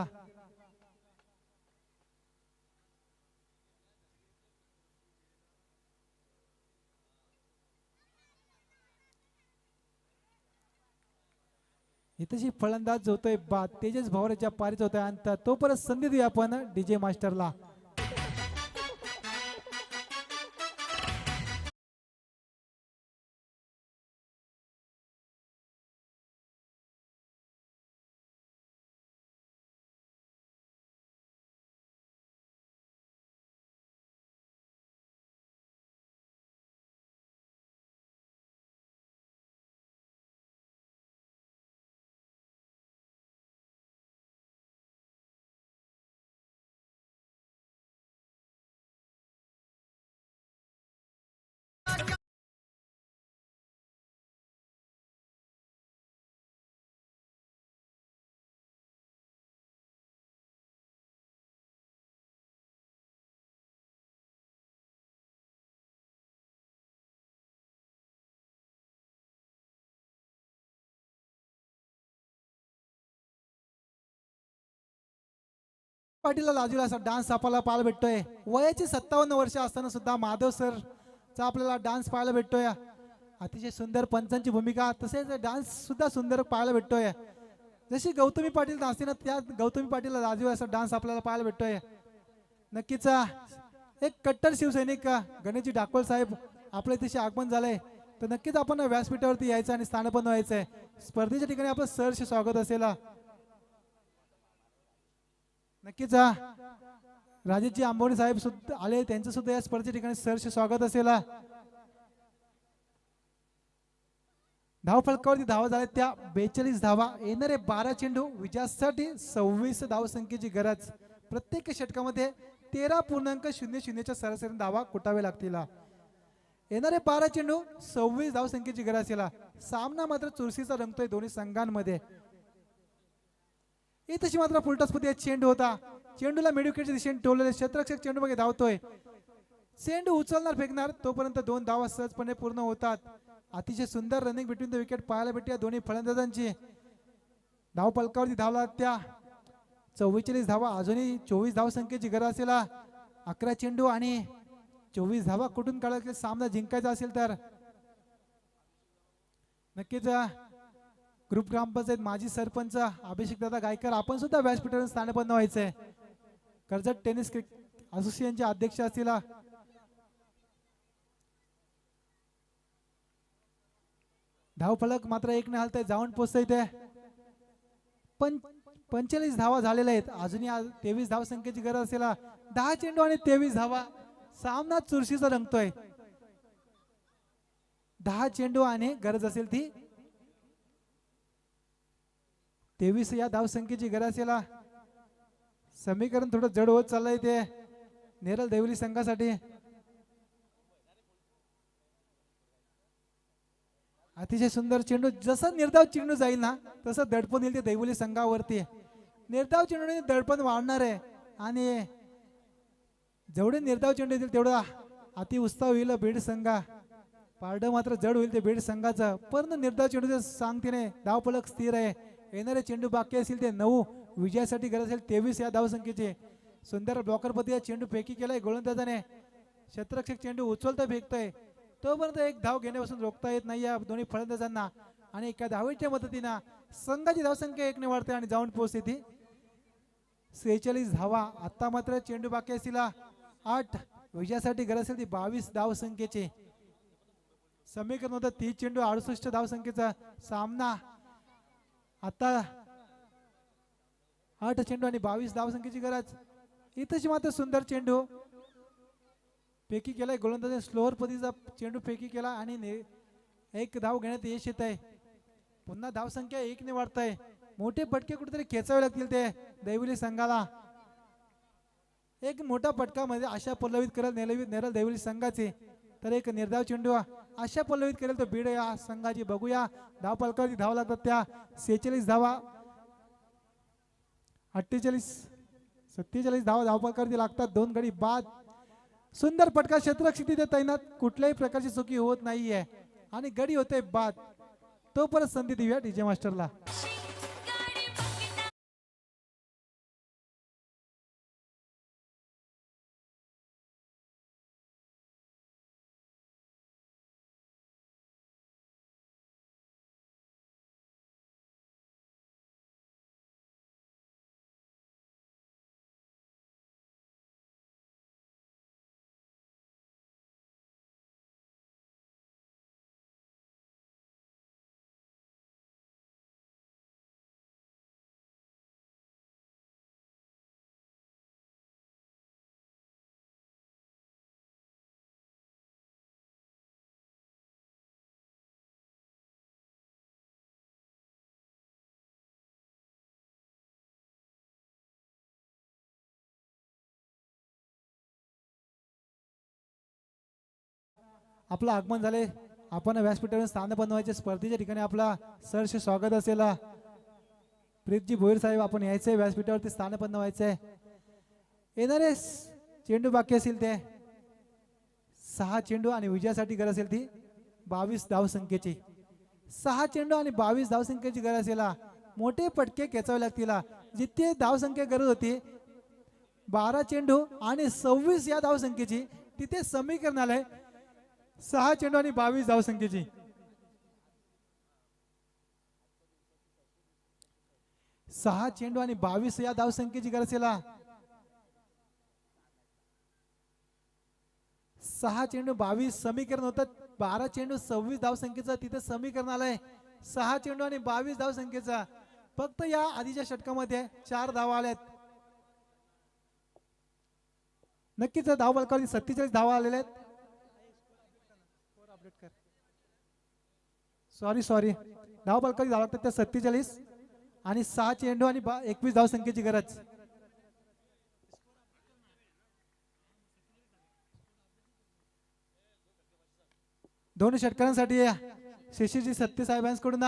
इथेशी फलंदाज होतोय बाद तेजस भवरेच्या पारीच होतोय अंत. तो परत संधी देऊया आपण डीजे मास्टरला. पाटीलला लाजूला असा डान्स आपल्याला पाहायला भेटतोय. वयाची 57 वर्ष असताना सुद्धा माधव सर चा आपल्याला डान्स पाहायला भेटतोय. अतिशय सुंदर पंचांची भूमिका तसेच डान्स सुद्धा सुंदर पाहायला भेटतोय. जशी गौतमी पाटील नाचते ना त्या गौतमी पाटीलला लाजूला असा डान्स आपल्याला पाहायला भेटतोय. नक्कीच एक कट्टर शिवसैनिक गणेशजी डाकोळ साहेब आपल्या इथे आगमन झालंय तर नक्कीच आपण व्यासपीठावरती यायचं आणि स्थानपन्न व्हायचंय. स्पर्धेच्या ठिकाणी आपलं सहर्ष स्वागत असेल. नक्कीच राजेशजी आंबोणी साहेब सुद्धा आले त्यांचं सुद्धा या स्पर्धेच्या ठिकाणी सहर्ष स्वागत असेल. धाव फलकावरती धावा झाल्या त्या 42 धावा. येणारे 12 चेंडू विजयासाठी 26 धावसंख्येची गरज. प्रत्येक षटकामध्ये 13.00च्या सरासरी धावा कुटावे लागतील. येणारे 12 चेंडू 26 धावसंख्येची गरज असेल. सामना मात्र चुरशीचा रंगतोय दोन्ही संघांमध्ये. तशी मात्र फुलटॉसमध्ये चेंडू होता. चेंडूला मिडविकेटच्या दिशेने टोललेले क्षेत्ररक्षक चेंडू मागे धावतोय. चेंडू उचलणार फेकणार तोपर्यंत 2 धावा सहजपणे पूर्ण होतात. अतिशय सुंदर रनिंग बिटवीन द विकेट पाहायला भेटते दोन्ही फलंदाजांची. धाव फलकावरती धावला त्या 44 धावा. अजूनही 24 धावसंख्येची गरज असेल. 11 चेंडू आणि 24 धावा कुठून काढायचा सामना जिंकायचा असेल तर नक्कीच ग्रुप ग्रामपंचायत माजी सरपंच अभिषेक दादा गायकर आपण सुद्धा व्यासपीठावर स्थानपन्न व्हायचंय. कर्जत टेनिस असोसिएशनचे अध्यक्ष असतील. धाव फलक मात्र 1 ने हलतंय जाऊन पोचतंय ते 45 धावा झालेल्या आहेत. अजूनही 23 धाव संख्येची गरज असेल. 10 चेंडू आणि 23 धावा. सामना चुरशीचा रंगतोय. 10 चेंडू आणि गरज असेल ती 23 या धाव संख्येची गरज असेल. समीकरण थोडं जड होत चाललंय ते नेरळ देवली संघासाठी. अतिशय सुंदर चेंडू. जसं निर्धाव चेंडू जाईल ना तसं दडपण येईल ते देवली संघावरती. निर्धाव चेंडूने दडपण वाढणार आहे आणि जेवढे निर्धाव चेंडू येतील तेवढा अति उत्साह होईल बीड संघा. पारडं मात्र जड होईल ते बीड संघाचं. पण निर्धाव चेंडूचे सांगतेने धावफलक स्थिर आहे. येणारे चेंडू बाकी असतील ते 9. विजयासाठी गरज असेल 23 या धाव संख्येचे. सुंदर ब्लॉकरपती चेंडू फेकी केलाय गोलंदाजाने. क्षेत्ररक्षक चेंडू उचलता फेकतोय. तोपर्यंत एक धाव घेण्यापासून रोखता येत नाही या दोन्ही फलंदाजांना. आणि एका धावेच्या मदतीनं संघाची धावसंख्या 1 ने वाढते आणि जाऊन पोहोचते ती 46 धावा. आता मात्र चेंडू बाकी असतील 8. विजयासाठी गरज असेल ती 22 धाव संख्येची. समीकरण होतं 30 चेंडू 68 धाव संख्येचा सामना. आता 8 चेंडू आणि 22 धाव संख्येची गरज. इथंच मात्र सुंदर चेंडू फेकी केलाय गोलंदाजाने. स्लोअर पद्धतीचा चेंडू फेकी केला आणि एक धाव घेण्यात यश येत आहे. पुन्हा धावसंख्या 1 ने वाढत आहे. मोठे फटके कुठेतरी खेचावे लागतील ते देवली संघाला. एक मोठा फटका म्हणजे आशा पल्लवित करेल नेरळ देवली संघाचे. तर एक निर्धाव चेंडू आशा पल्लवित करेल तो बीड या संघाची. बघूया धाव फलकावरती धाव लागतात त्या 46 धावा. 47 धावा धाव फलकावरती लागतात. 2 गडी बाद. सुंदर फटका. क्षेत्ररक्षक तिथे तैनात. कुठल्याही प्रकारची चुकी होत नाहीये आणि गडी होते बाद. तो परत संधी देऊया डीजे मास्टरला. आपलं आगमन झाले. आपण व्यासपीठावर स्थान बनवायचे. स्पर्धेच्या ठिकाणी आपला सहर्ष स्वागत असेल. प्रीतजी भोईर साहेब आपण यायचंय व्यासपीठावरती स्थान बनवायचंय. येणारे चेंडू बाकी असेल ते 6 चेंडू आणि विजयासाठी गरज असेल ती 22 धाव संख्येची. 6 चेंडू आणि 22 धाव संख्येची गरज असेल. मोठे फटके खेचावे लागतील. जिथे धाव संख्या गरज होती 12 चेंडू आणि 26 या धाव संख्येची तिथे समीकरण आलंय 6 चेंडू आणि 22 धाव संख्येची. 6 चेंडू आणि 22 या धाव संख्येची गरज असेल. 6 चेंडू 22 समीकरण होतं. 12 चेंडू 26 धाव संख्येचं तिथे समीकरण आलंय 6 चेंडू आणि 22 धाव संख्येचा. फक्त या आधीच्या षटकामध्ये 4 धावा आल्यात. नक्कीच धाव बलकावरी 47 धावा आलेल्या आहेत. सॉरी धाव बलकावरी धावा लागतात त्या 47 आणि 6 चेंडू आणि 21 धाव संख्येची गरज. दोन षटकारांसाठी शिशिरजी सत्ते साहेबांकडून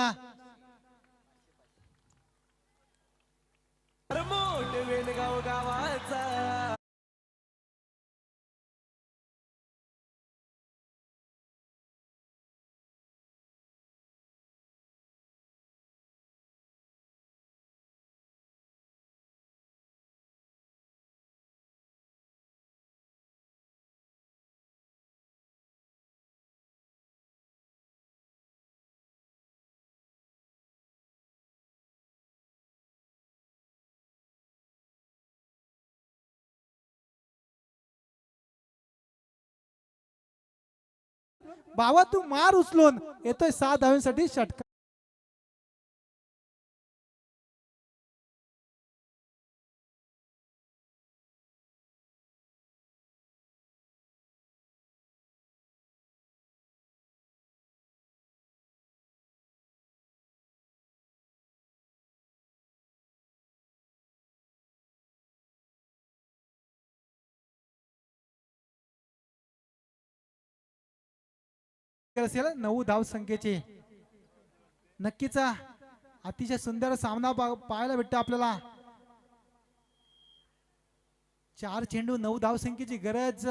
मोठ वेणगाव गावाचा बाबा तू मार उचलून येतोय 6 धावांसाठी षटकार. असेल 9 धाव संख्येची. नक्कीच अतिशय सुंदर सामना पाहायला भेटतो आपल्याला. 4 चेंडू 9 धाव संख्येची गरज.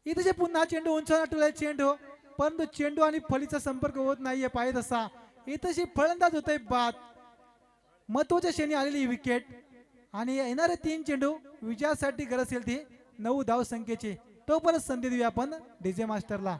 इथे पुन्हा चेंडू उंचावला चेंडू, परंतु चेंडू आणि फळीचा संपर्क होत नाहीये पाहिजे तसा. इथेशी फलंदाज होतोय बाद. महत्वाच्या क्षणी आलेली विकेट आणि येणारे 3 चेंडू विजयासाठी गरज असेल ती 9 धाव संख्येची. तो परत संधी देऊया आपण डीजे मास्टरला.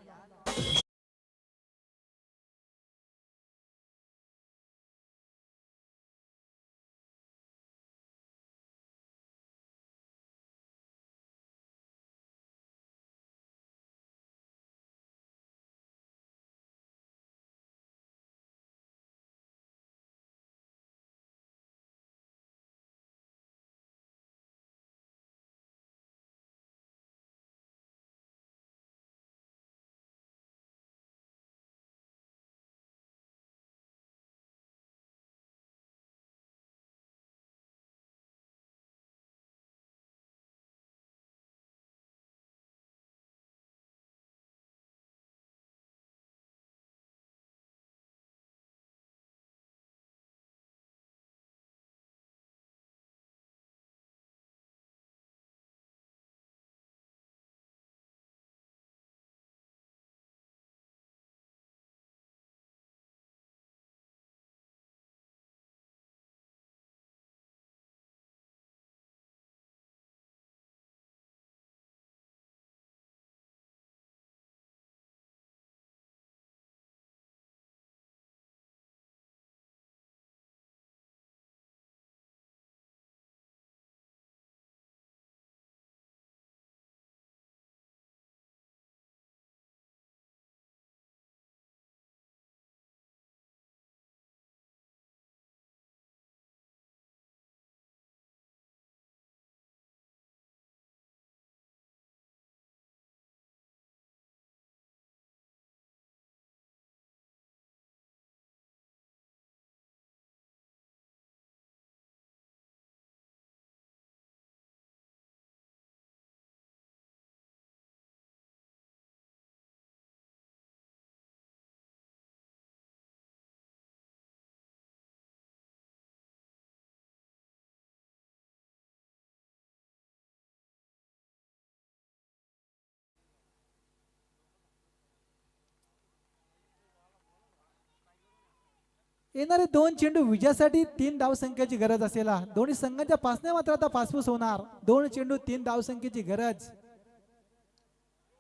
येणारे 2 चेंडू विजयासाठी 3 धाव संख्येची गरज असेल. दोन्ही संघांच्या पासण्या मात्र आता फासफूस होणार. 2 चेंडू 3 धाव संख्येची गरज.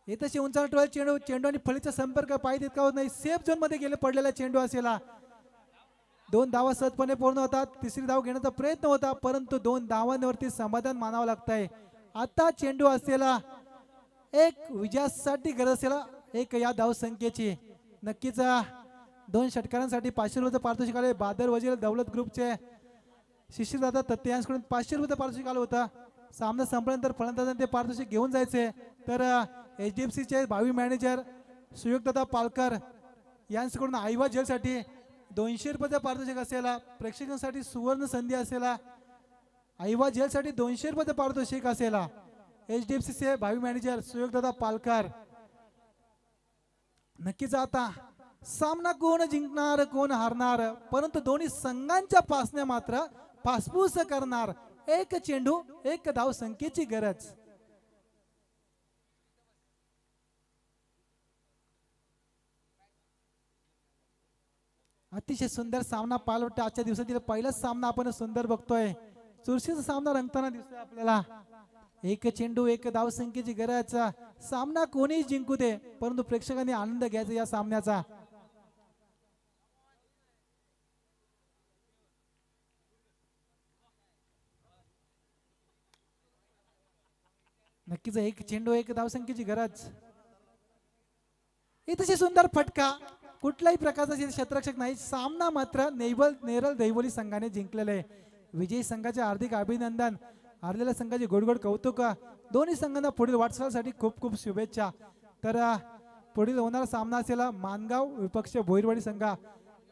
येतशी उंचावर टोळ चेंडू, चेंडू आणि फळीचा संपर्क पाहिजे तितका होत नाही. सेफ झोन मध्ये गेले पडलेला चेंडू असेल. 2 धावा सहजपणे पूर्ण होतात. तिसरी धाव घेण्याचा प्रयत्न होता, परंतु 2 धावांवरती समाधान मानावं लागतंय. आता चेंडू असेला एक विजयासाठी गरज असेल 1 या धाव संख्येची. नक्कीच 2 षटकारांसाठी 500 रुपये पारितोषिक आले. बादल वजीर दौलत ग्रुपचे शिष्यदादा तत्यांकडून 500 रुपये पारितोषिक आलं होतं. सामना संपल्यानंतर फलंदाजांनी ते पारितोषिक घेऊन जायचे. तर HDFC चे भावी मॅनेजर सुयोगदादा पालकर यांच्याकडून आईवा जेलसाठी 200 रुपयाचं पारितोषिक असेल. प्रेक्षकांसाठी सुवर्ण संधी असेल. आईवा जेलसाठी 200 रुपयाचं पारितोषिक असेल. HDFC चे भावी मॅनेजर सुयोगदादा पालकर. नक्कीच आता सामना कोण जिंकणार कोण हारणार, परंतु दोन्ही संघांच्या पासण्या मात्र फासफूस करणार. 1 चेंडू 1 धाव संख्येची गरज. अतिशय सुंदर सामना पाहायला वाटतं. आजच्या दिवसातील पहिलाच सामना आपण सुंदर बघतोय. चुरशीचा सामना रंगताना दिसतोय आपल्याला. 1 चेंडू 1 धाव संख्येची गरज. सामना कोणीही जिंकू दे, परंतु प्रेक्षकांनी आनंद घ्यायचा या सामन्याचा. नक्कीच 1 चेंडू 1 धाव संख्येची गरज. इथे सुंदर फटका. कुठल्याही प्रकारचा क्षेत्ररक्षक नाही. सामना मात्र नेरल दहिवली संघाने जिंकलेला आहे. विजयी संघाचे हार्दिक अभिनंदन. हारलेल्या संघाचे गोड कौतुक. दोन्ही संघांना पुढील वाटचालीसाठी खूप खूप शुभेच्छा. तर पुढील होणारा सामना असेल मानगाव विपक्ष भोईरवाडी संघ.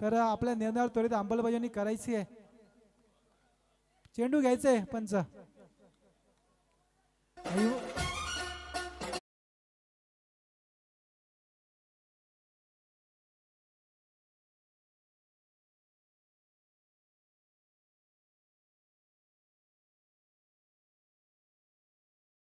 तर आपल्या निर्णयावर त्वरित अंमलबजावणी करायची आहे. चेंडू घ्यायचंय पंच.